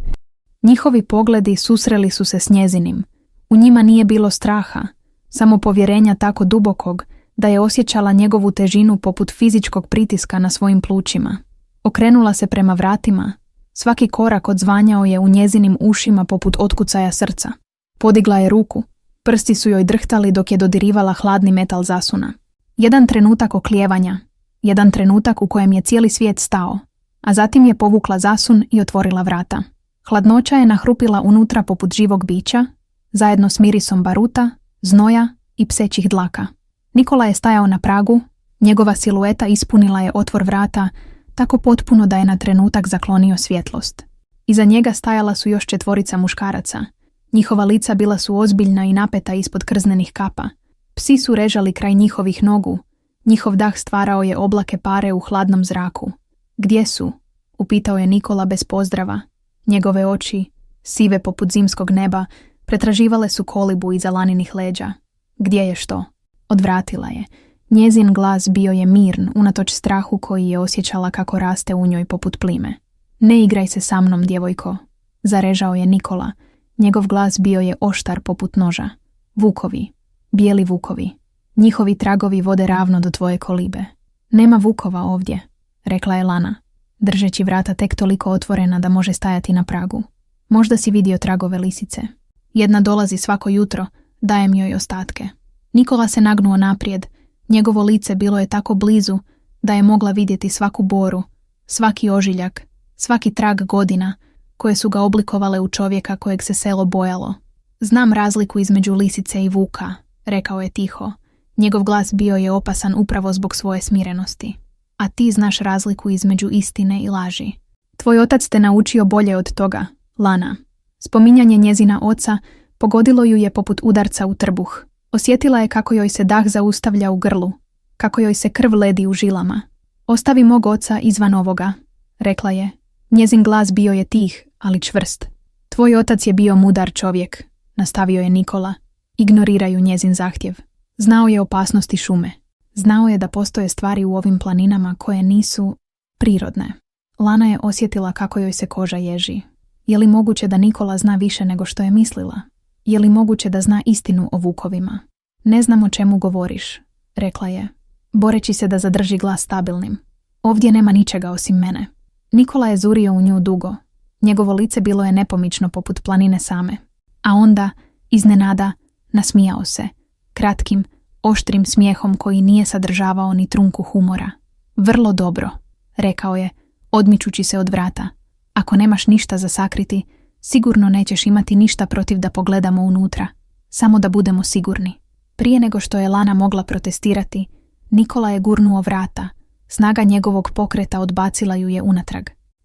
Njihovi pogledi susreli su se s njezinim. U njima nije bilo straha, samo povjerenja tako dubokog da je osjećala njegovu težinu poput fizičkog pritiska na svojim plućima. Okrenula se prema vratima. Svaki korak odzvanjao je u njezinim ušima poput otkucaja srca. Podigla je ruku. Prsti su joj drhtali dok je dodirivala hladni metal zasuna. Jedan trenutak oklijevanja. Jedan trenutak u kojem je cijeli svijet stao. A zatim je povukla zasun i otvorila vrata. Hladnoća je nahrupila unutra poput živog bića, zajedno s mirisom baruta, znoja i psećih dlaka. Nikola je stajao na pragu, njegova silueta ispunila je otvor vrata tako potpuno da je na trenutak zaklonio svjetlost. Iza njega stajala su još 4 muškaraca. Njihova lica bila su ozbiljna i napeta ispod krznenih kapa. Psi su režali kraj njihovih nogu. Njihov dah stvarao je oblake pare u hladnom zraku. Gdje su? Upitao je Nikola bez pozdrava. Njegove oči, sive poput zimskog neba, pretraživale su kolibu iza laninih leđa. Gdje je što? Odvratila je. Njezin glas bio je mirn, unatoč strahu koji je osjećala kako raste u njoj poput plime. Ne igraj se sa mnom, djevojko, zarežao je Nikola. Njegov glas bio je oštar poput noža. Vukovi, bijeli vukovi. Njihovi tragovi vode ravno do tvoje kolibe. Nema vukova ovdje, rekla je Lana, držeći vrata tek toliko otvorena da može stajati na pragu. Možda si vidio tragove lisice. Jedna dolazi svako jutro, dajem joj ostatke. Nikola se nagnuo naprijed. Njegovo lice bilo je tako blizu da je mogla vidjeti svaku boru, svaki ožiljak, svaki trag godina koje su ga oblikovale u čovjeka kojeg se selo bojalo. Znam razliku između lisice i vuka, rekao je tiho. Njegov glas bio je opasan upravo zbog svoje smirenosti. A ti znaš razliku između istine i laži. Tvoj otac te naučio bolje od toga, Lana. Spominjanje njezina oca pogodilo ju je poput udarca u trbuh. Osjetila je kako joj se dah zaustavlja u grlu, kako joj se krv ledi u žilama. Ostavi mog oca izvan ovoga, rekla je. Njezin glas bio je tih, ali čvrst. Tvoj otac je bio mudar čovjek, nastavio je Nikola, ignoriraju njezin zahtjev. Znao je opasnosti šume. Znao je da postoje stvari u ovim planinama koje nisu prirodne. Lana je osjetila kako joj se koža ježi. Je li moguće da Nikola zna više nego što je mislila? Je li moguće da zna istinu o vukovima? Ne znam o čemu govoriš, rekla je, boreći se da zadrži glas stabilnim. Ovdje nema ničega osim mene. Nikola je zurio u nju dugo. Njegovo lice bilo je nepomično poput planine same. A onda, iznenada, nasmijao se, kratkim, oštrim smijehom koji nije sadržavao ni trunku humora. Vrlo dobro, rekao je, odmičući se od vrata. Ako nemaš ništa za sakriti, sigurno nećeš imati ništa protiv da pogledamo unutra. Samo da budemo sigurni. Prije nego što je Lana mogla protestirati, Nikola je gurnuo vrata. Snaga njegovog pokreta odbacila ju je unatrag.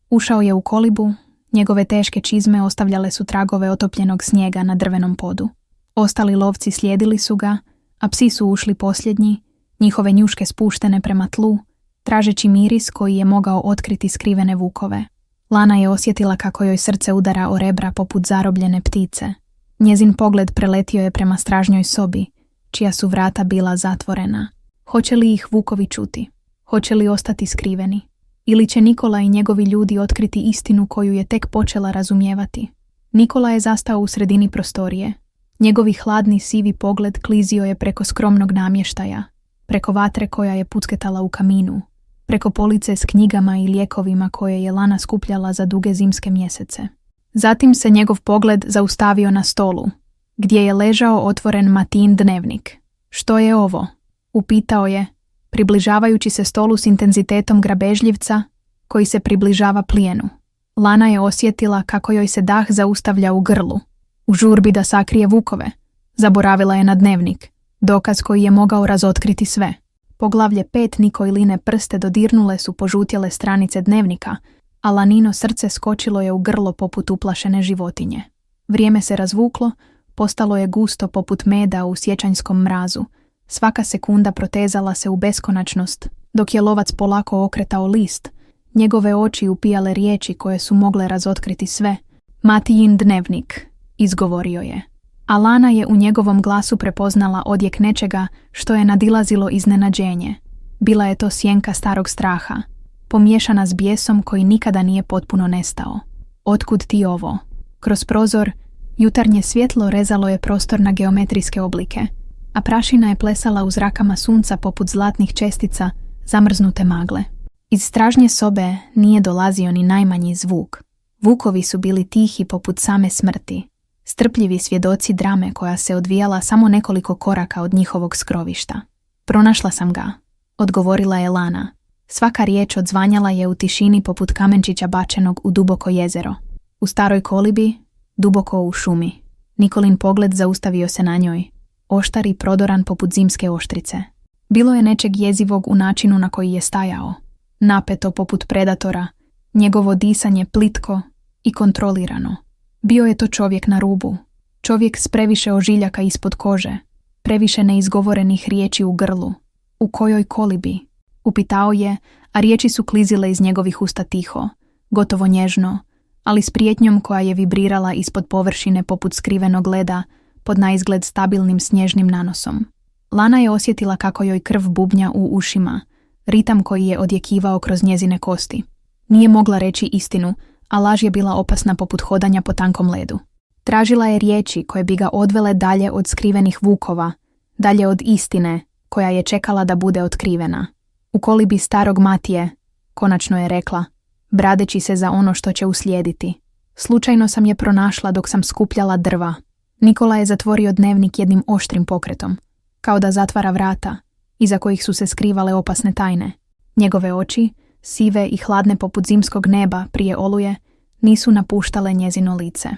Ušao je u kolibu, njegove teške čizme ostavljale su tragove otopljenog snijega na drvenom podu. Ostali lovci slijedili su ga, a psi su ušli posljednji, njihove njuške spuštene prema tlu, tražeći miris koji je mogao otkriti skrivene vukove. Lana je osjetila kako joj srce udara o rebra poput zarobljene ptice. Njezin pogled preletio je prema stražnjoj sobi, čija su vrata bila zatvorena. Hoće li ih vukovi čuti? Hoće li ostati skriveni? Ili će Nikola i njegovi ljudi otkriti istinu koju je tek počela razumijevati? Nikola je zastao u sredini prostorije. Njegovi hladni sivi pogled klizio je preko skromnog namještaja, preko vatre koja je pucketala u kaminu, preko police s knjigama i lijekovima koje je Lana skupljala za duge zimske mjesece. Zatim se njegov pogled zaustavio na stolu, gdje je ležao otvoren Matin dnevnik. Što je ovo? Upitao je, približavajući se stolu s intenzitetom grabežljivca koji se približava plijenu. Lana je osjetila kako joj se dah zaustavlja u grlu. U žurbi da sakrije vukove, zaboravila je na dnevnik, dokaz koji je mogao razotkriti sve. Poglavlje 5 Nikoline prste dodirnule su požutjele stranice dnevnika, a Lanino srce skočilo je u grlo poput uplašene životinje. Vrijeme se razvuklo, postalo je gusto poput meda u siječanjskom mrazu. Svaka sekunda protezala se u beskonačnost, Dok je lovac polako okretao list, njegove oči upijale riječi koje su mogle razotkriti sve. Matijin dnevnik, izgovorio je. A Lana je u njegovom glasu prepoznala odjek nečega što je nadilazilo iznenađenje. Bila je to sjenka starog straha, pomiješana s bijesom koji nikada nije potpuno nestao. Otkud ti ovo? Kroz prozor, jutarnje svjetlo rezalo je prostor na geometrijske oblike, a prašina je plesala u zrakama sunca poput zlatnih čestica zamrznute magle. Iz stražnje sobe nije dolazio ni najmanji zvuk. Vukovi su bili tihi poput same smrti, strpljivi svjedoci drame koja se odvijala samo nekoliko koraka od njihovog skrovišta. Pronašla sam ga, odgovorila je Lana. Svaka riječ odzvanjala je u tišini poput kamenčića bačenog u duboko jezero. U staroj kolibi, duboko u šumi. Nikolin pogled zaustavio se na njoj, oštar i prodoran poput zimske oštrice. Bilo je nečeg jezivog u načinu na koji je stajao. Napeto poput predatora, njegovo disanje plitko i kontrolirano. Bio je to čovjek na rubu, čovjek s previše ožiljaka ispod kože, previše neizgovorenih riječi u grlu. U kojoj kolibi? Upitao je, a riječi su klizile iz njegovih usta tiho, gotovo nježno, ali s prijetnjom koja je vibrirala ispod površine poput skrivenog leda pod naizgled stabilnim snježnim nanosom. Lana je osjetila kako joj krv bubnja u ušima, ritam koji je odjekivao kroz njezine kosti. Nije mogla reći istinu, a laž je bila opasna poput hodanja po tankom ledu. Tražila je riječi koje bi ga odvele dalje od skrivenih vukova, dalje od istine koja je čekala da bude otkrivena. U kolibi starog Matije, konačno je rekla, bradeći se za ono što će uslijediti. Slučajno sam je pronašla dok sam skupljala drva. Nikola je zatvorio dnevnik jednim oštrim pokretom, kao da zatvara vrata, iza kojih su se skrivale opasne tajne. Njegove oči, sive i hladne poput zimskog neba prije oluje, nisu napuštale njezino lice.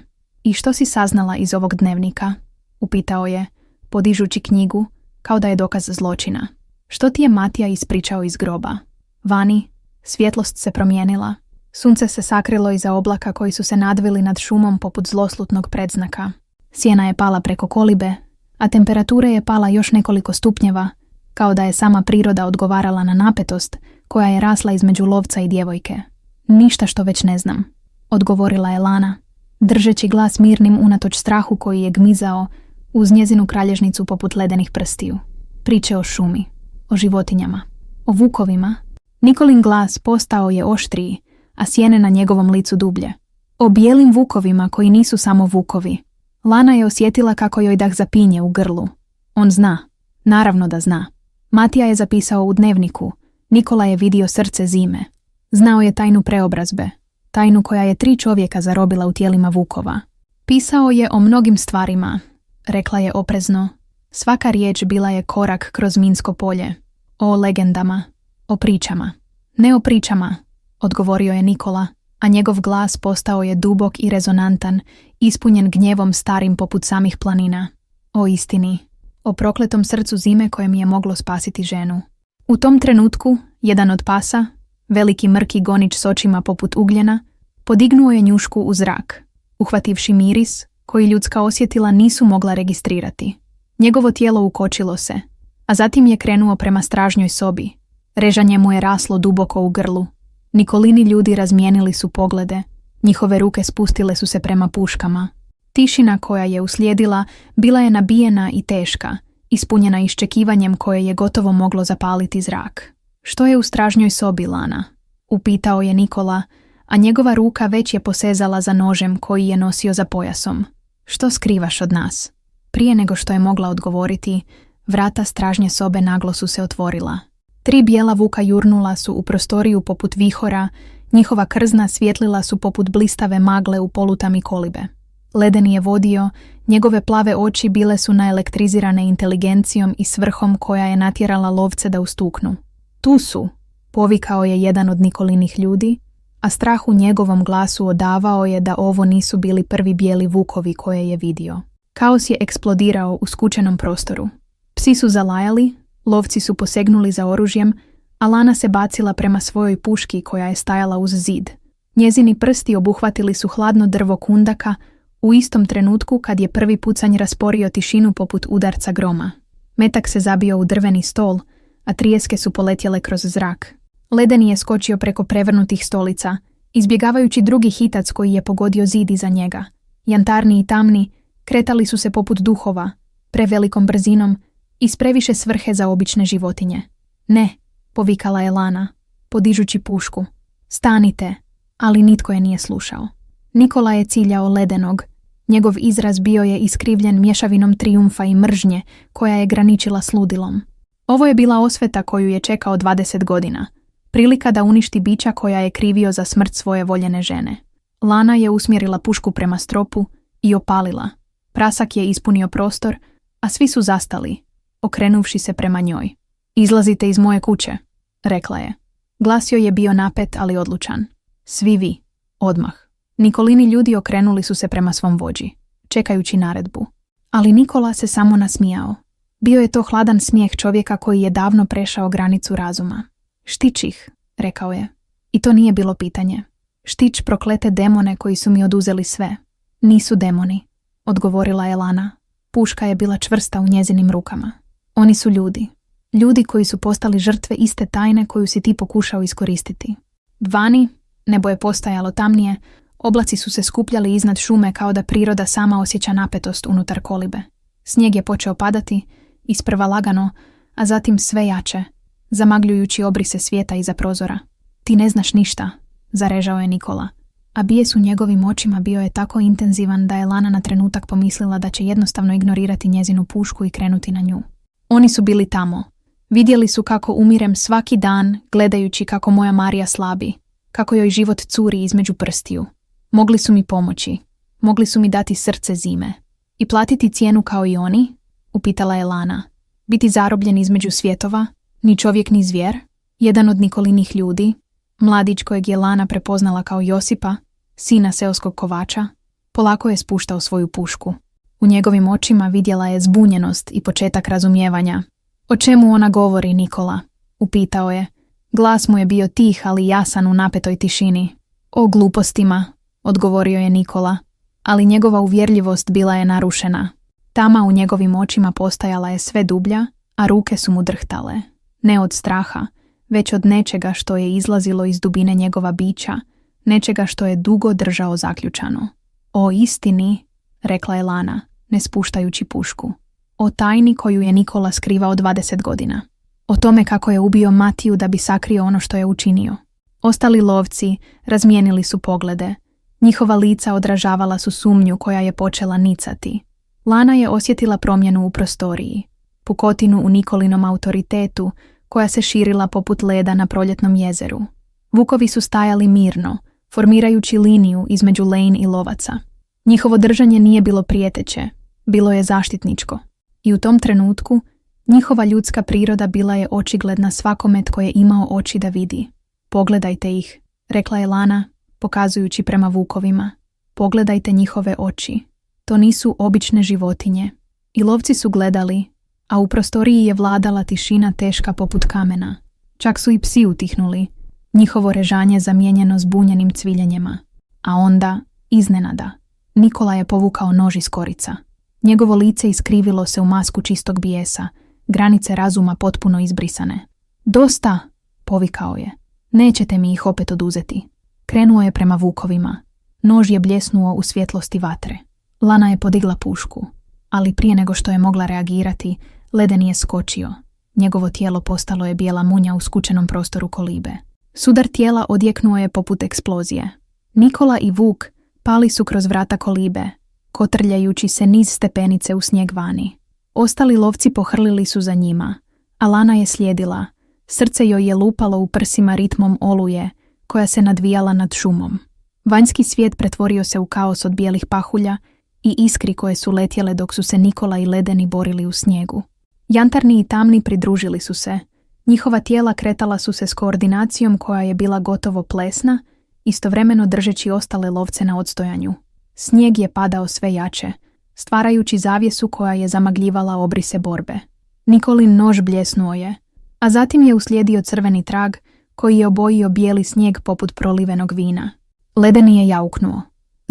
I što si saznala iz ovog dnevnika? Upitao je, podižući knjigu, kao da je dokaz zločina. Što ti je Matija ispričao iz groba? Vani, svjetlost se promijenila. Sunce se sakrilo iza oblaka koji su se nadvili nad šumom poput zloslutnog predznaka. Sjena je pala preko kolibe, a temperatura je pala još nekoliko stupnjeva, kao da je sama priroda odgovarala na napetost koja je rasla između lovca i djevojke. Ništa što već ne znam, odgovorila je Lana, držeći glas mirnim unatoč strahu koji je gmizao uz njezinu kralježnicu poput ledenih prstiju. Priče o šumi, o životinjama, o vukovima. Nikolin glas postao je oštriji, a sjene na njegovom licu dublje. O bijelim vukovima koji nisu samo vukovi. Lana je osjetila kako joj dah zapinje u grlu. On zna, naravno da zna. Matija je zapisao u dnevniku, Nikola je vidio srce zime. Znao je tajnu preobrazbe, tajnu koja je 3 čovjeka zarobila u tijelima vukova. Pisao je o mnogim stvarima, rekla je oprezno. Svaka riječ bila je korak kroz minsko polje. O legendama, o pričama. Ne o pričama, odgovorio je Nikola, a njegov glas postao je dubok i rezonantan, ispunjen gnjevom starim poput samih planina. O istini, o prokletom srcu zime koje mi je moglo spasiti ženu. U tom trenutku, jedan od pasa, veliki mrki gonič s očima poput ugljena, podignuo je njušku u zrak, uhvativši miris koji ljudska osjetila nisu mogla registrirati. Njegovo tijelo ukočilo se, a zatim je krenuo prema stražnjoj sobi. Režanje mu je raslo duboko u grlu. Nikolini ljudi razmijenili su poglede, njihove ruke spustile su se prema puškama. Tišina koja je uslijedila bila je nabijena i teška, ispunjena iščekivanjem koje je gotovo moglo zapaliti zrak. Što je u stražnjoj sobi, Lana? Upitao je Nikola, a njegova ruka već je posezala za nožem koji je nosio za pojasom. Što skrivaš od nas? Prije nego što je mogla odgovoriti, vrata stražnje sobe naglo su se otvorila. 3 bijela vuka jurnula su u prostoriju poput vihora, njihova krzna svjetlila su poput blistave magle u polutami kolibe. Ledeni je vodio, njegove plave oči bile su naelektrizirane inteligencijom i svrhom koja je natjerala lovce da ustuknu. Tu su, povikao je jedan od Nikolinih ljudi, a strah u njegovom glasu odavao je da ovo nisu bili prvi bijeli vukovi koje je vidio. Kaos je eksplodirao u skučenom prostoru. Psi su zalajali, lovci su posegnuli za oružjem, a Lana se bacila prema svojoj puški koja je stajala uz zid. Njezini prsti obuhvatili su hladno drvo kundaka u istom trenutku kad je prvi pucanj rasporio tišinu poput udarca groma. Metak se zabio u drveni stol, a trijeske su poletjele kroz zrak. Ledeni je skočio preko prevrnutih stolica, izbjegavajući drugi hitac koji je pogodio zid iza njega. Jantarni i tamni kretali su se poput duhova, prevelikom brzinom i s previše svrhe za obične životinje. Ne, povikala je Lana, podižući pušku. Stanite, ali nitko je nije slušao. Nikola je ciljao ledenog. Njegov izraz bio je iskrivljen mješavinom trijumfa i mržnje koja je graničila s ludilom. Ovo je bila osveta koju je čekao 20 godina. Prilika da uništi bića koja je krivio za smrt svoje voljene žene. Lana je usmjerila pušku prema stropu i opalila. Prasak je ispunio prostor, a svi su zastali, okrenuvši se prema njoj. Izlazite iz moje kuće, rekla je. Glas joj je bio napet, ali odlučan. Svi vi, odmah. Nikolini ljudi okrenuli su se prema svom vođi, čekajući naredbu. Ali Nikola se samo nasmijao. Bio je to hladan smijeh čovjeka koji je davno prešao granicu razuma. Štić ih, rekao je. I to nije bilo pitanje. Štić proklete demone koji su mi oduzeli sve. Nisu demoni, odgovorila je Lana. Puška je bila čvrsta u njezinim rukama. Oni su ljudi. Ljudi koji su postali žrtve iste tajne koju si ti pokušao iskoristiti. Vani, nebo je postajalo tamnije, oblaci su se skupljali iznad šume kao da priroda sama osjeća napetost unutar kolibe. Snijeg je počeo padati, isprva lagano, a zatim sve jače, zamagljujući obrise svijeta iza prozora. Ti ne znaš ništa, zarežao je Nikola, a bijes u njegovim očima bio je tako intenzivan da je Lana na trenutak pomislila da će jednostavno ignorirati njezinu pušku i krenuti na nju. Oni su bili tamo. Vidjeli su kako umirem svaki dan, gledajući kako moja Marija slabi, kako joj život curi između prstiju. Mogli su mi pomoći, mogli su mi dati srce zime. I platiti cijenu kao i oni? Upitala je Lana. Biti zarobljen između svjetova, ni čovjek ni zvijer, jedan od Nikolinih ljudi, mladić kojeg je Lana prepoznala kao Josipa, sina seoskog kovača, polako je spuštao svoju pušku. U njegovim očima vidjela je zbunjenost i početak razumijevanja. O čemu ona govori, Nikola? Upitao je. Glas mu je bio tih, ali jasan u napetoj tišini. O glupostima, odgovorio je Nikola, ali njegova uvjerljivost bila je narušena. Tama u njegovim očima postajala je sve dublja, a ruke su mu drhtale. Ne od straha, već od nečega što je izlazilo iz dubine njegova bića, nečega što je dugo držao zaključano. O istini, rekla je Lana, ne spuštajući pušku. O tajni koju je Nikola skrivao 20 godina. O tome kako je ubio Matiju da bi sakrio ono što je učinio. Ostali lovci razmijenili su poglede. Njihova lica odražavala su sumnju koja je počela nicati. Lana je osjetila promjenu u prostoriji. Pukotinu u Nikolinom autoritetu koja se širila poput leda na proljetnom jezeru. Vukovi su stajali mirno, formirajući liniju između Lane i lovaca. Njihovo držanje nije bilo prijeteće, bilo je zaštitničko. I u tom trenutku njihova ljudska priroda bila je očigledna svakome tko je imao oči da vidi. Pogledajte ih, rekla je Lana, pokazujući prema vukovima. Pogledajte njihove oči. To nisu obične životinje. I lovci su gledali, a u prostoriji je vladala tišina teška poput kamena. Čak su i psi utihnuli, njihovo režanje zamijenjeno zbunjenim cviljenjima. A onda, iznenada, Nikola je povukao nož iz korica. Njegovo lice iskrivilo se u masku čistog bijesa, granice razuma potpuno izbrisane. Dosta, povikao je. Nećete mi ih opet oduzeti. Krenuo je prema vukovima. Nož je bljesnuo u svjetlosti vatre. Lana je podigla pušku, ali prije nego što je mogla reagirati, leden je skočio. Njegovo tijelo postalo je bijela munja u skučenom prostoru kolibe. Sudar tijela odjeknuo je poput eksplozije. Nikola i Vuk pali su kroz vrata kolibe, kotrljajući se niz stepenice u snijeg vani. Ostali lovci pohrlili su za njima, a Lana je slijedila. Srce joj je lupalo u prsima ritmom oluje, koja se nadvijala nad šumom. Vanjski svijet pretvorio se u kaos od bijelih pahulja i iskri koje su letjele dok su se Nikola i ledeni borili u snijegu. Jantarni i tamni pridružili su se. Njihova tijela kretala su se s koordinacijom koja je bila gotovo plesna, istovremeno držeći ostale lovce na odstojanju. Snijeg je padao sve jače, stvarajući zavjesu koja je zamagljivala obrise borbe. Nikolin nož bljesnuo je, a zatim je uslijedio crveni trag koji je obojio bijeli snijeg poput prolivenog vina. Ledeni je jauknuo.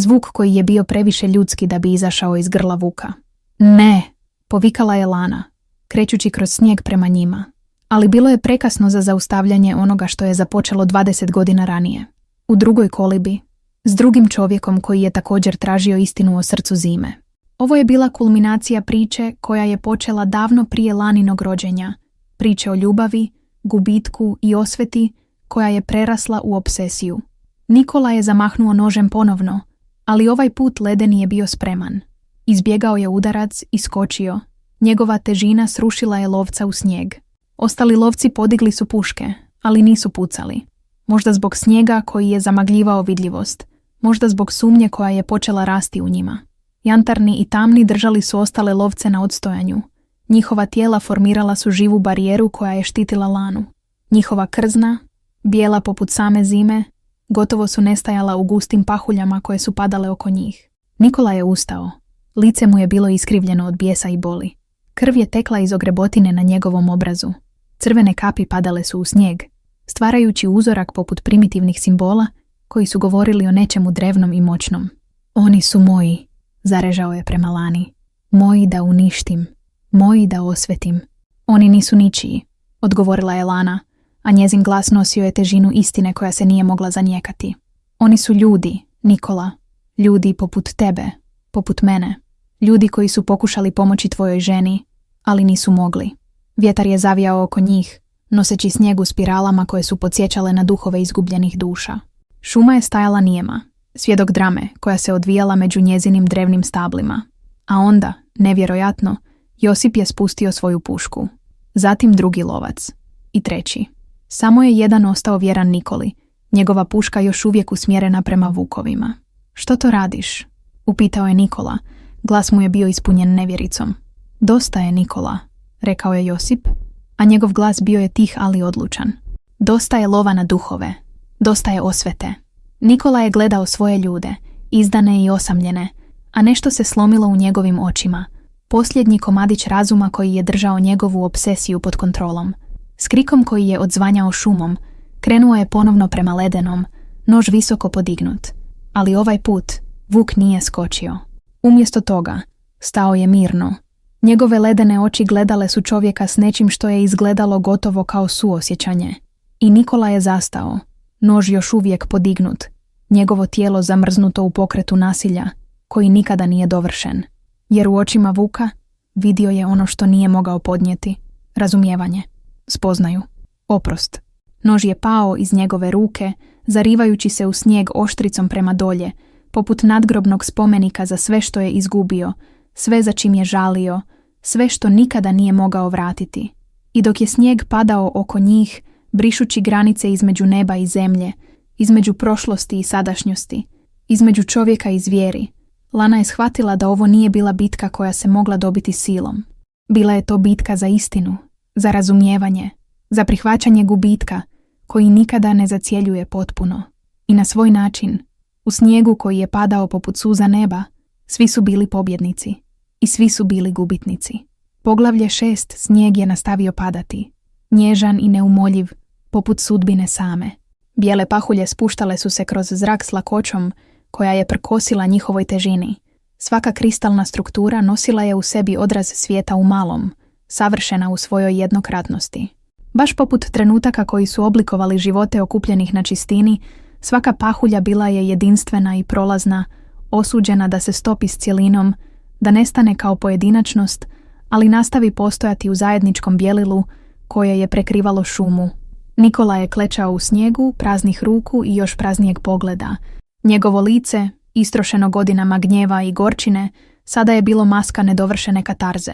Zvuk koji je bio previše ljudski da bi izašao iz grla Vuka. Ne, povikala je Lana, krećući kroz snijeg prema njima. Ali bilo je prekasno za zaustavljanje onoga što je započelo 20 godina ranije. U drugoj kolibi, s drugim čovjekom koji je također tražio istinu o srcu zime. Ovo je bila kulminacija priče koja je počela davno prije Laninog rođenja, priče o ljubavi, gubitku i osveti koja je prerasla u obsesiju. Nikola je zamahnuo nožem ponovno, ali ovaj put ledeni je bio spreman. Izbjegao je udarac i skočio. Njegova težina srušila je lovca u snijeg. Ostali lovci podigli su puške, ali nisu pucali. Možda zbog snijega koji je zamagljivao vidljivost, možda zbog sumnje koja je počela rasti u njima. Jantarni i tamni držali su ostale lovce na odstojanju. Njihova tijela formirala su živu barijeru koja je štitila Lanu. Njihova krzna, bijela poput same zime, gotovo su nestajala u gustim pahuljama koje su padale oko njih. Nikola je ustao. Lice mu je bilo iskrivljeno od bijesa i boli. Krv je tekla iz ogrebotine na njegovom obrazu. Crvene kapi padale su u snijeg, stvarajući uzorak poput primitivnih simbola koji su govorili o nečemu drevnom i moćnom. Oni su moji, zarežao je prema Lani. Moji da uništim, moji da osvetim. Oni nisu ničiji, odgovorila je Lana, a njezin glas nosio je težinu istine koja se nije mogla zanijekati. Oni su ljudi, Nikola, ljudi poput tebe, poput mene, ljudi koji su pokušali pomoći tvojoj ženi, ali nisu mogli. Vjetar je zavijao oko njih, noseći snijeg u spiralama koje su podsjećale na duhove izgubljenih duša. Šuma je stajala nijema, svjedok drame koja se odvijala među njezinim drevnim stablima. A onda, nevjerojatno, Josip je spustio svoju pušku. Zatim drugi lovac. I treći. Samo je jedan ostao vjeran Nikoli, njegova puška još uvijek usmjerena prema vukovima. Što to radiš? Upitao je Nikola. Glas mu je bio ispunjen nevjericom. Dosta je, Nikola, rekao je Josip, a njegov glas bio je tih ali odlučan. Dosta je lova na duhove. Dosta je osvete. Nikola je gledao svoje ljude, izdane i osamljene, a nešto se slomilo u njegovim očima. Posljednji komadić razuma koji je držao njegovu obsesiju pod kontrolom. S krikom koji je odzvanjao šumom, krenuo je ponovno prema ledenom, nož visoko podignut. Ali ovaj put vuk nije skočio. Umjesto toga, stao je mirno. Njegove ledene oči gledale su čovjeka s nečim što je izgledalo gotovo kao suosjećanje. I Nikola je zastao, nož još uvijek podignut, njegovo tijelo zamrznuto u pokretu nasilja, koji nikada nije dovršen. Jer u očima vuka vidio je ono što nije mogao podnijeti, razumijevanje, spoznaju, oprost. Nož je pao iz njegove ruke, zarivajući se u snijeg oštricom prema dolje, poput nadgrobnog spomenika za sve što je izgubio, sve za čim je žalio, sve što nikada nije mogao vratiti. I dok je snijeg padao oko njih, brišući granice između neba i zemlje, između prošlosti i sadašnjosti, između čovjeka i zvijeri, Lana je shvatila da ovo nije bila bitka koja se mogla dobiti silom. Bila je to bitka za istinu, za razumijevanje, za prihvaćanje gubitka koji nikada ne zacjeljuje potpuno. I na svoj način, u snijegu koji je padao poput suza neba, svi su bili pobjednici i svi su bili gubitnici. Poglavlje 6 snijeg je nastavio padati, nježan i neumoljiv, poput sudbine same. Bijele pahulje spuštale su se kroz zrak s lakoćom koja je prkosila njihovoj težini. Svaka kristalna struktura nosila je u sebi odraz svijeta u malom, savršena u svojoj jednokratnosti. Baš poput trenutaka koji su oblikovali živote okupljenih na čistini, svaka pahulja bila je jedinstvena i prolazna, osuđena da se stopi s cjelinom, da nestane kao pojedinačnost, ali nastavi postojati u zajedničkom bijelilu koje je prekrivalo šumu. Nikola je klečao u snijegu, praznih ruku i još praznijeg pogleda. Njegovo lice, istrošeno godinama gnjeva i gorčine, sada je bilo maska nedovršene katarze.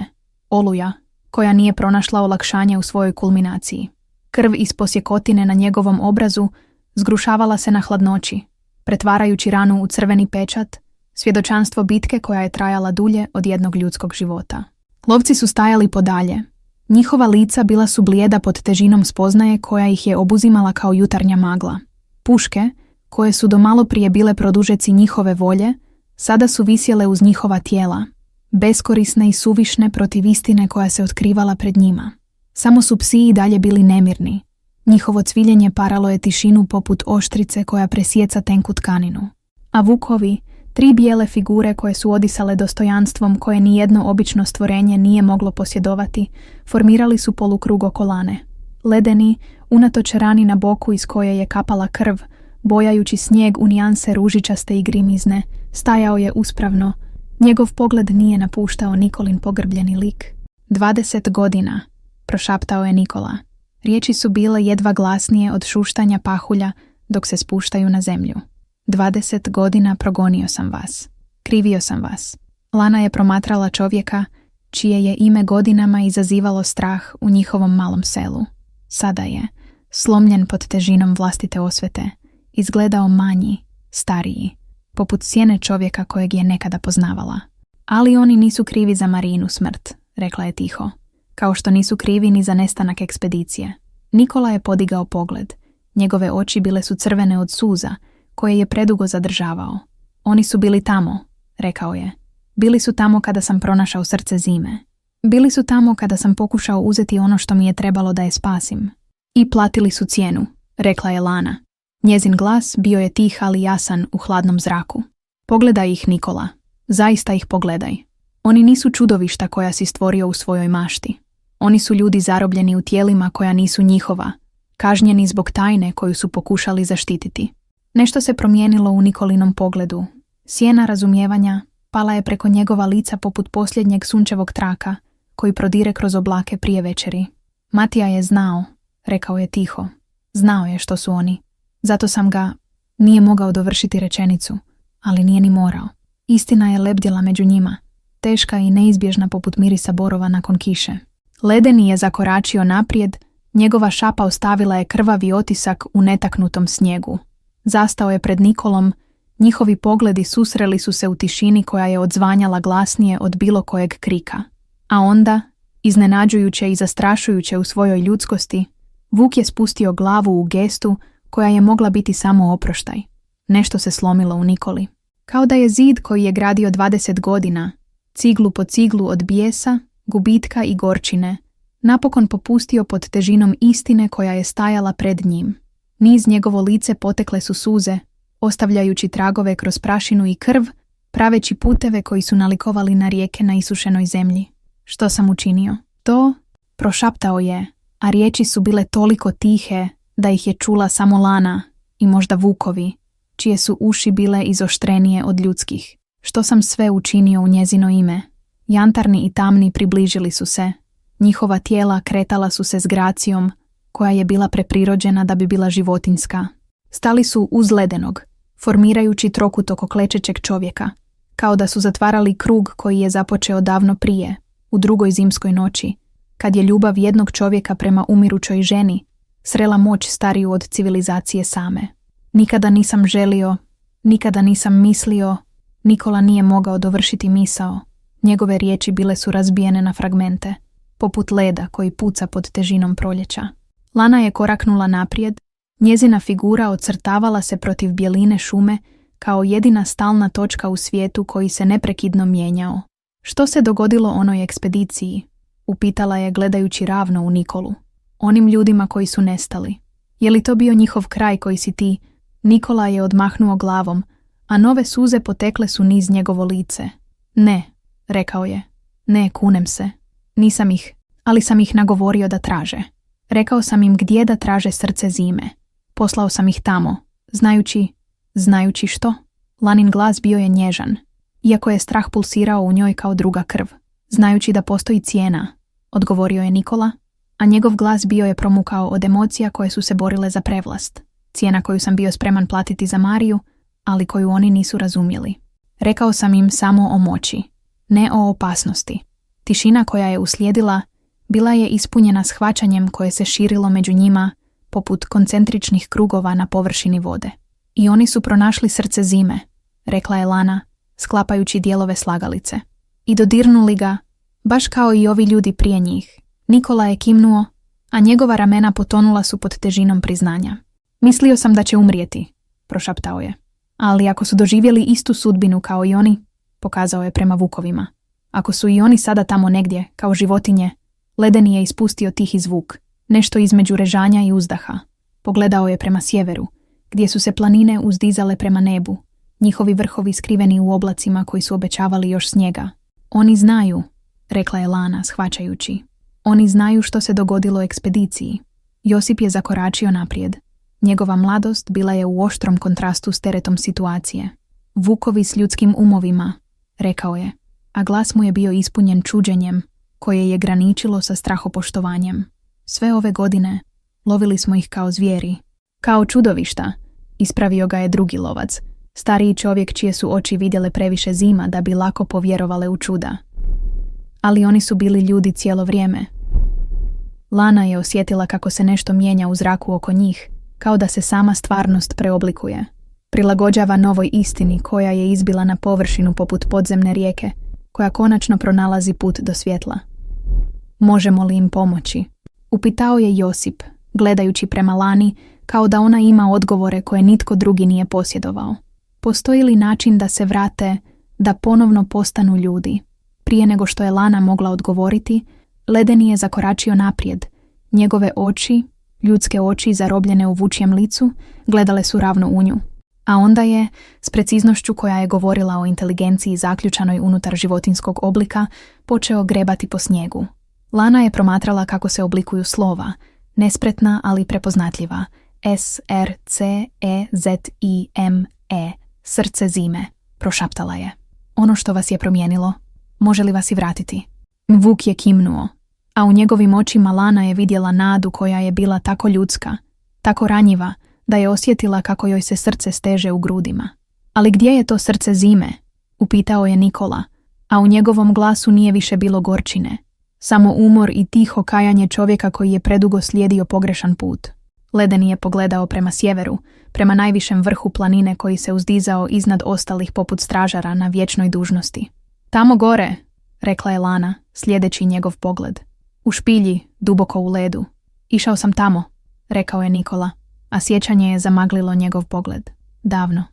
Oluja, koja nije pronašla olakšanje u svojoj kulminaciji. Krv iz posjekotine na njegovom obrazu zgrušavala se na hladnoći, pretvarajući ranu u crveni pečat, svjedočanstvo bitke koja je trajala dulje od jednog ljudskog života. Lovci su stajali podalje. Njihova lica bila su blijeda pod težinom spoznaje koja ih je obuzimala kao jutarnja magla. Puške, koje su do malo prije bile produžeci njihove volje, sada su visjele uz njihova tijela, beskorisne i suvišne protiv istine koja se otkrivala pred njima. Samo su psi i dalje bili nemirni. Njihovo cviljenje paralo je tišinu poput oštrice koja presjeca tenku tkaninu. A vukovi, 3 bijele figure koje su odisale dostojanstvom koje nijedno obično stvorenje nije moglo posjedovati, formirali su polukrug oko Lane. Ledeni, unatoč rani na boku iz koje je kapala krv, bojajući snijeg u nijanse ružičaste i grimizne, stajao je uspravno. Njegov pogled nije napuštao Nikolin pogrbljeni lik. 20 godina, prošaptao je Nikola. Riječi su bile jedva glasnije od šuštanja pahulja dok se spuštaju na zemlju. 20 godina progonio sam vas. Krivio sam vas. Lana je promatrala čovjeka čije je ime godinama izazivalo strah u njihovom malom selu. Sada je, slomljen pod težinom vlastite osvete, izgledao manji, stariji, poput sjene čovjeka kojeg je nekada poznavala. Ali oni nisu krivi za Marijinu smrt, rekla je tiho, kao što nisu krivi ni za nestanak ekspedicije. Nikola je podigao pogled. Njegove oči bile su crvene od suza, koje je predugo zadržavao. Oni su bili tamo, rekao je. Bili su tamo kada sam pronašao srce zime. Bili su tamo kada sam pokušao uzeti ono što mi je trebalo da je spasim. I platili su cijenu, rekla je Lana. Njezin glas bio je tih ali jasan u hladnom zraku. Pogledaj ih, Nikola. Zaista ih pogledaj. Oni nisu čudovišta koja si stvorio u svojoj mašti. Oni su ljudi zarobljeni u tijelima koja nisu njihova, kažnjeni zbog tajne koju su pokušali zaštititi. Nešto se promijenilo u Nikolinom pogledu. Sjena razumijevanja pala je preko njegova lica poput posljednjeg sunčevog traka koji prodire kroz oblake prije večeri. Matija je znao, rekao je tiho. Znao je što su oni. Zato sam ga, nije mogao dovršiti rečenicu, ali nije ni morao. Istina je lebdjela među njima, teška i neizbježna poput mirisa borova nakon kiše. Ledeni je zakoračio naprijed, njegova šapa ostavila je krvavi otisak u netaknutom snijegu. Zastao je pred Nikolom, njihovi pogledi susreli su se u tišini koja je odzvanjala glasnije od bilo kojeg krika. A onda, iznenađujuće i zastrašujuće u svojoj ljudskosti, Vuk je spustio glavu u gestu koja je mogla biti samo oproštaj. Nešto se slomilo u Nikoli. Kao da je zid koji je gradio 20 godina, ciglu po ciglu od bijesa, gubitka i gorčine, napokon popustio pod težinom istine koja je stajala pred njim. Niz njegovo lice potekle su suze, ostavljajući tragove kroz prašinu i krv, praveći puteve koji su nalikovali na rijeke na isušenoj zemlji. Što sam učinio? To, prošaptao je, a riječi su bile toliko tihe da ih je čula samo Lana i možda Vukovi, čije su uši bile izoštrenije od ljudskih. Što sam sve učinio u njezino ime? Jantarni i tamni približili su se. Njihova tijela kretala su se s gracijom, koja je bila preprirođena da bi bila životinjska. Stali su uz ledenog, formirajući trokut oko klečećeg čovjeka, kao da su zatvarali krug koji je započeo davno prije, u drugoj zimskoj noći, kad je ljubav jednog čovjeka prema umirućoj ženi srela moć stariju od civilizacije same. Nikada nisam želio, nikada nisam mislio, Nikola nije mogao dovršiti misao. Njegove riječi bile su razbijene na fragmente, poput leda koji puca pod težinom proljeća. Lana je koraknula naprijed, njezina figura ocrtavala se protiv bjeline šume kao jedina stalna točka u svijetu koji se neprekidno mijenjao. Što se dogodilo onoj ekspediciji? Upitala je gledajući ravno u Nikolu. Onim ljudima koji su nestali. Je li to bio njihov kraj koji si ti? Nikola je odmahnuo glavom, a nove suze potekle su niz njegovo lice. Ne, rekao je. Ne, kunem se. Nisam ih, ali sam ih nagovorio da traže. Rekao sam im gdje da traže srce zime. Poslao sam ih tamo, znajući što? Lanin glas bio je nježan, iako je strah pulsirao u njoj kao druga krv. Znajući da postoji cijena, odgovorio je Nikola, a njegov glas bio je promukao od emocija koje su se borile za prevlast. Cijena koju sam bio spreman platiti za Mariju, ali koju oni nisu razumjeli. Rekao sam im samo o moći, ne o opasnosti. Tišina koja je uslijedila bila je ispunjena shvaćanjem koje se širilo među njima poput koncentričnih krugova na površini vode. I oni su pronašli srce zime, rekla je Lana, sklapajući dijelove slagalice. I dodirnuli ga, baš kao i ovi ljudi prije njih. Nikola je kimnuo, a njegova ramena potonula su pod težinom priznanja. Mislio sam da će umrijeti, prošaptao je. Ali ako su doživjeli istu sudbinu kao i oni, pokazao je prema Vukovima. Ako su i oni sada tamo negdje, kao životinje, Ledeni je ispustio tihi zvuk, nešto između režanja i uzdaha. Pogledao je prema sjeveru, gdje su se planine uzdizale prema nebu, njihovi vrhovi skriveni u oblacima koji su obećavali još snijega. Oni znaju, rekla je Lana, shvaćajući. Oni znaju što se dogodilo ekspediciji. Josip je zakoračio naprijed. Njegova mladost bila je u oštrom kontrastu s teretom situacije. Vukovi s ljudskim umovima, rekao je, a glas mu je bio ispunjen čuđenjem, koje je graničilo sa strahopoštovanjem. Sve ove godine lovili smo ih kao zvijeri. Kao čudovišta, ispravio ga je drugi lovac, stariji čovjek čije su oči vidjele previše zima da bi lako povjerovale u čuda. Ali oni su bili ljudi cijelo vrijeme. Lana je osjetila kako se nešto mijenja u zraku oko njih, kao da se sama stvarnost preoblikuje. Prilagođava novoj istini koja je izbila na površinu poput podzemne rijeke, koja konačno pronalazi put do svjetla. Možemo li im pomoći? Upitao je Josip, gledajući prema Lani, kao da ona ima odgovore koje nitko drugi nije posjedovao. Postoji li način da se vrate, da ponovno postanu ljudi? Prije nego što je Lana mogla odgovoriti, Ledeni je zakoračio naprijed. Njegove oči, ljudske oči zarobljene u vučjem licu, gledale su ravno u nju. A onda je, s preciznošću koja je govorila o inteligenciji zaključanoj unutar životinskog oblika, počeo grebati po snijegu. Lana je promatrala kako se oblikuju slova, nespretna ali prepoznatljiva. S-R-C-E-Z-I-M-E. Srce zime, prošaptala je. Ono što vas je promijenilo, može li vas i vratiti? Vuk je kimnuo, a u njegovim očima Lana je vidjela nadu koja je bila tako ljudska, tako ranjiva, da je osjetila kako joj se srce steže u grudima. Ali gdje je to srce zime? Upitao je Nikola, a u njegovom glasu nije više bilo gorčine, samo umor i tiho kajanje čovjeka koji je predugo slijedio pogrešan put. Ledeni je pogledao prema sjeveru, prema najvišem vrhu planine koji se uzdizao iznad ostalih poput stražara na vječnoj dužnosti. Tamo gore, rekla je Lana, slijedeći njegov pogled. U špilji, duboko u ledu. Išao sam tamo, rekao je Nikola, a sjećanje je zamaglilo njegov pogled. Davno.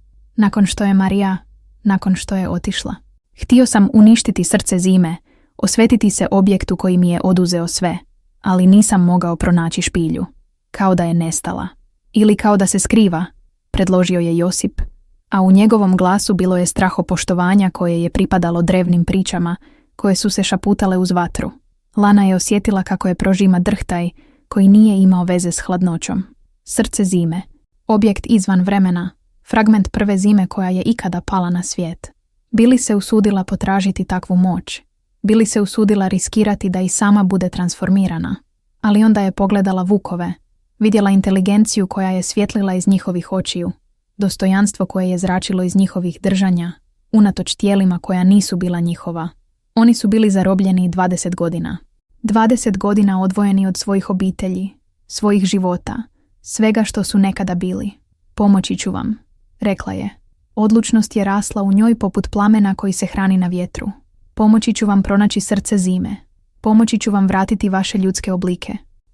Nakon što je otišla. Htio sam uništiti srce zime, osvetiti se objektu koji mi je oduzeo sve, ali nisam mogao pronaći špilju. Kao da je nestala. Ili kao da se skriva, predložio je Josip, a u njegovom glasu bilo je strahopoštovanja koje je pripadalo drevnim pričama, koje su se šaputale uz vatru. Lana je osjetila kako je prožima drhtaj koji nije imao veze s hladnoćom. Srce zime, objekt izvan vremena, fragment prve zime koja je ikada pala na svijet. Bili se usudila potražiti takvu moć, bili se usudila riskirati da i sama bude transformirana. Ali onda je pogledala vukove, vidjela inteligenciju koja je svjetlila iz njihovih očiju, dostojanstvo koje je zračilo iz njihovih držanja, unatoč tijelima koja nisu bila njihova. Oni su bili zarobljeni 20 godina. 20 godina odvojeni od svojih obitelji, svojih života, svega što su nekada bili. Pomoći ću vam, rekla je. Odlučnost je rasla u njoj poput plamena koji se hrani na vjetru. Pomoći ću vam pronaći srce zime. Pomoći ću vam vratiti vaše ljudske oblike.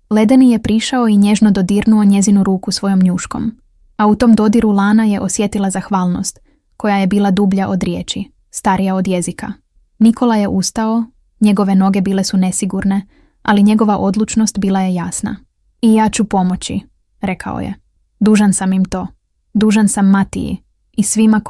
Ledeni je prišao i nježno dodirnuo njezinu ruku svojom njuškom. A u tom dodiru Lana je osjetila zahvalnost, koja je bila dublja od riječi, starija od jezika. Nikola je ustao, njegove noge bile su nesigurne, ali njegova odlučnost bila je jasna. I ja ću pomoći, rekao je. Dužan sam im to. Dužan sam Matiji i svima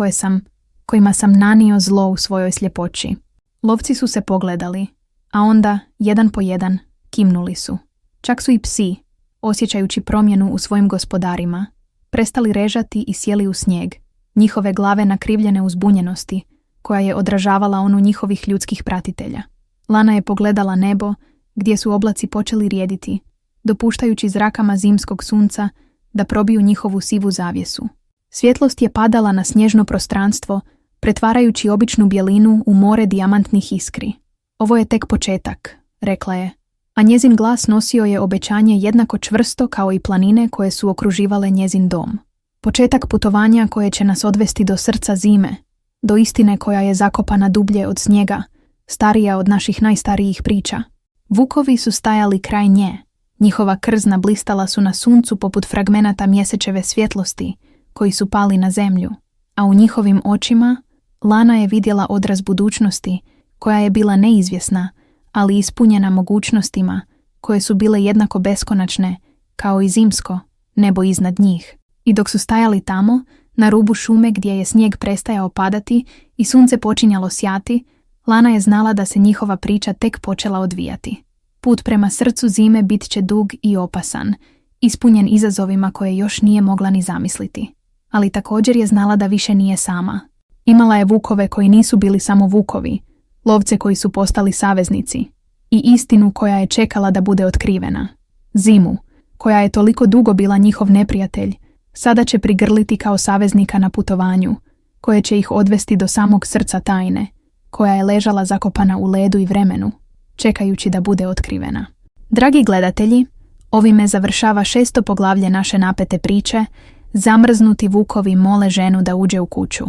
kojima sam nanio zlo u svojoj sljepoći. Lovci su se pogledali, a onda, jedan po jedan, kimnuli su. Čak su i psi, osjećajući promjenu u svojim gospodarima, prestali režati i sjeli u snijeg, njihove glave nakrivljene u zbunjenosti, koja je odražavala onu njihovih ljudskih pratitelja. Lana je pogledala nebo, gdje su oblaci počeli rijediti, dopuštajući zrakama zimskog sunca da probiju njihovu sivu zavjesu. Svjetlost je padala na snježno prostranstvo, pretvarajući običnu bjelinu u more dijamantnih iskri. Ovo je tek početak, rekla je, a njezin glas nosio je obećanje jednako čvrsto kao i planine koje su okruživale njezin dom. Početak putovanja koje će nas odvesti do srca zime, do istine koja je zakopana dublje od snijega, starija od naših najstarijih priča. Vukovi su stajali kraj nje, njihova krzna blistala su na suncu poput fragmenata mjesečeve svjetlosti koji su pali na zemlju, a u njihovim očima Lana je vidjela odraz budućnosti koja je bila neizvjesna, ali ispunjena mogućnostima koje su bile jednako beskonačne kao i zimsko nebo iznad njih. I dok su stajali tamo, na rubu šume gdje je snijeg prestajao padati i sunce počinjalo sjati, Lana je znala da se njihova priča tek počela odvijati. Put prema srcu zime bit će dug i opasan, ispunjen izazovima koje još nije mogla ni zamisliti. Ali također je znala da više nije sama. Imala je vukove koji nisu bili samo vukovi, lovce koji su postali saveznici, i istinu koja je čekala da bude otkrivena. Zimu, koja je toliko dugo bila njihov neprijatelj, sada će prigrliti kao saveznika na putovanju, koje će ih odvesti do samog srca tajne, koja je ležala zakopana u ledu i vremenu, čekajući da bude otkrivena. Dragi gledatelji, ovime završava 6. poglavlje naše napete priče. Zamrznuti vukovi mole ženu da uđe u kuću.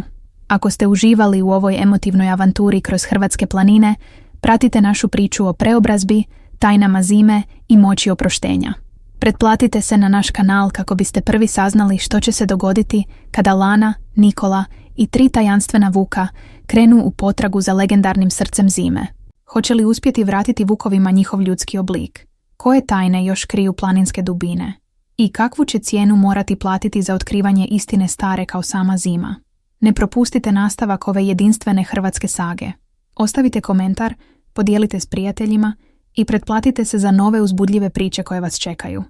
Ako ste uživali u ovoj emotivnoj avanturi kroz hrvatske planine, pratite našu priču o preobrazbi, tajnama zime i moći oproštenja. Pretplatite se na naš kanal kako biste prvi saznali što će se dogoditi kada Lana, Nikola i 3 tajanstvena vuka krenu u potragu za legendarnim srcem zime. Hoće li uspjeti vratiti vukovima njihov ljudski oblik? Koje tajne još kriju planinske dubine? I kakvu će cijenu morati platiti za otkrivanje istine stare kao sama zima? Ne propustite nastavak ove jedinstvene hrvatske sage. Ostavite komentar, podijelite s prijateljima i pretplatite se za nove uzbudljive priče koje vas čekaju.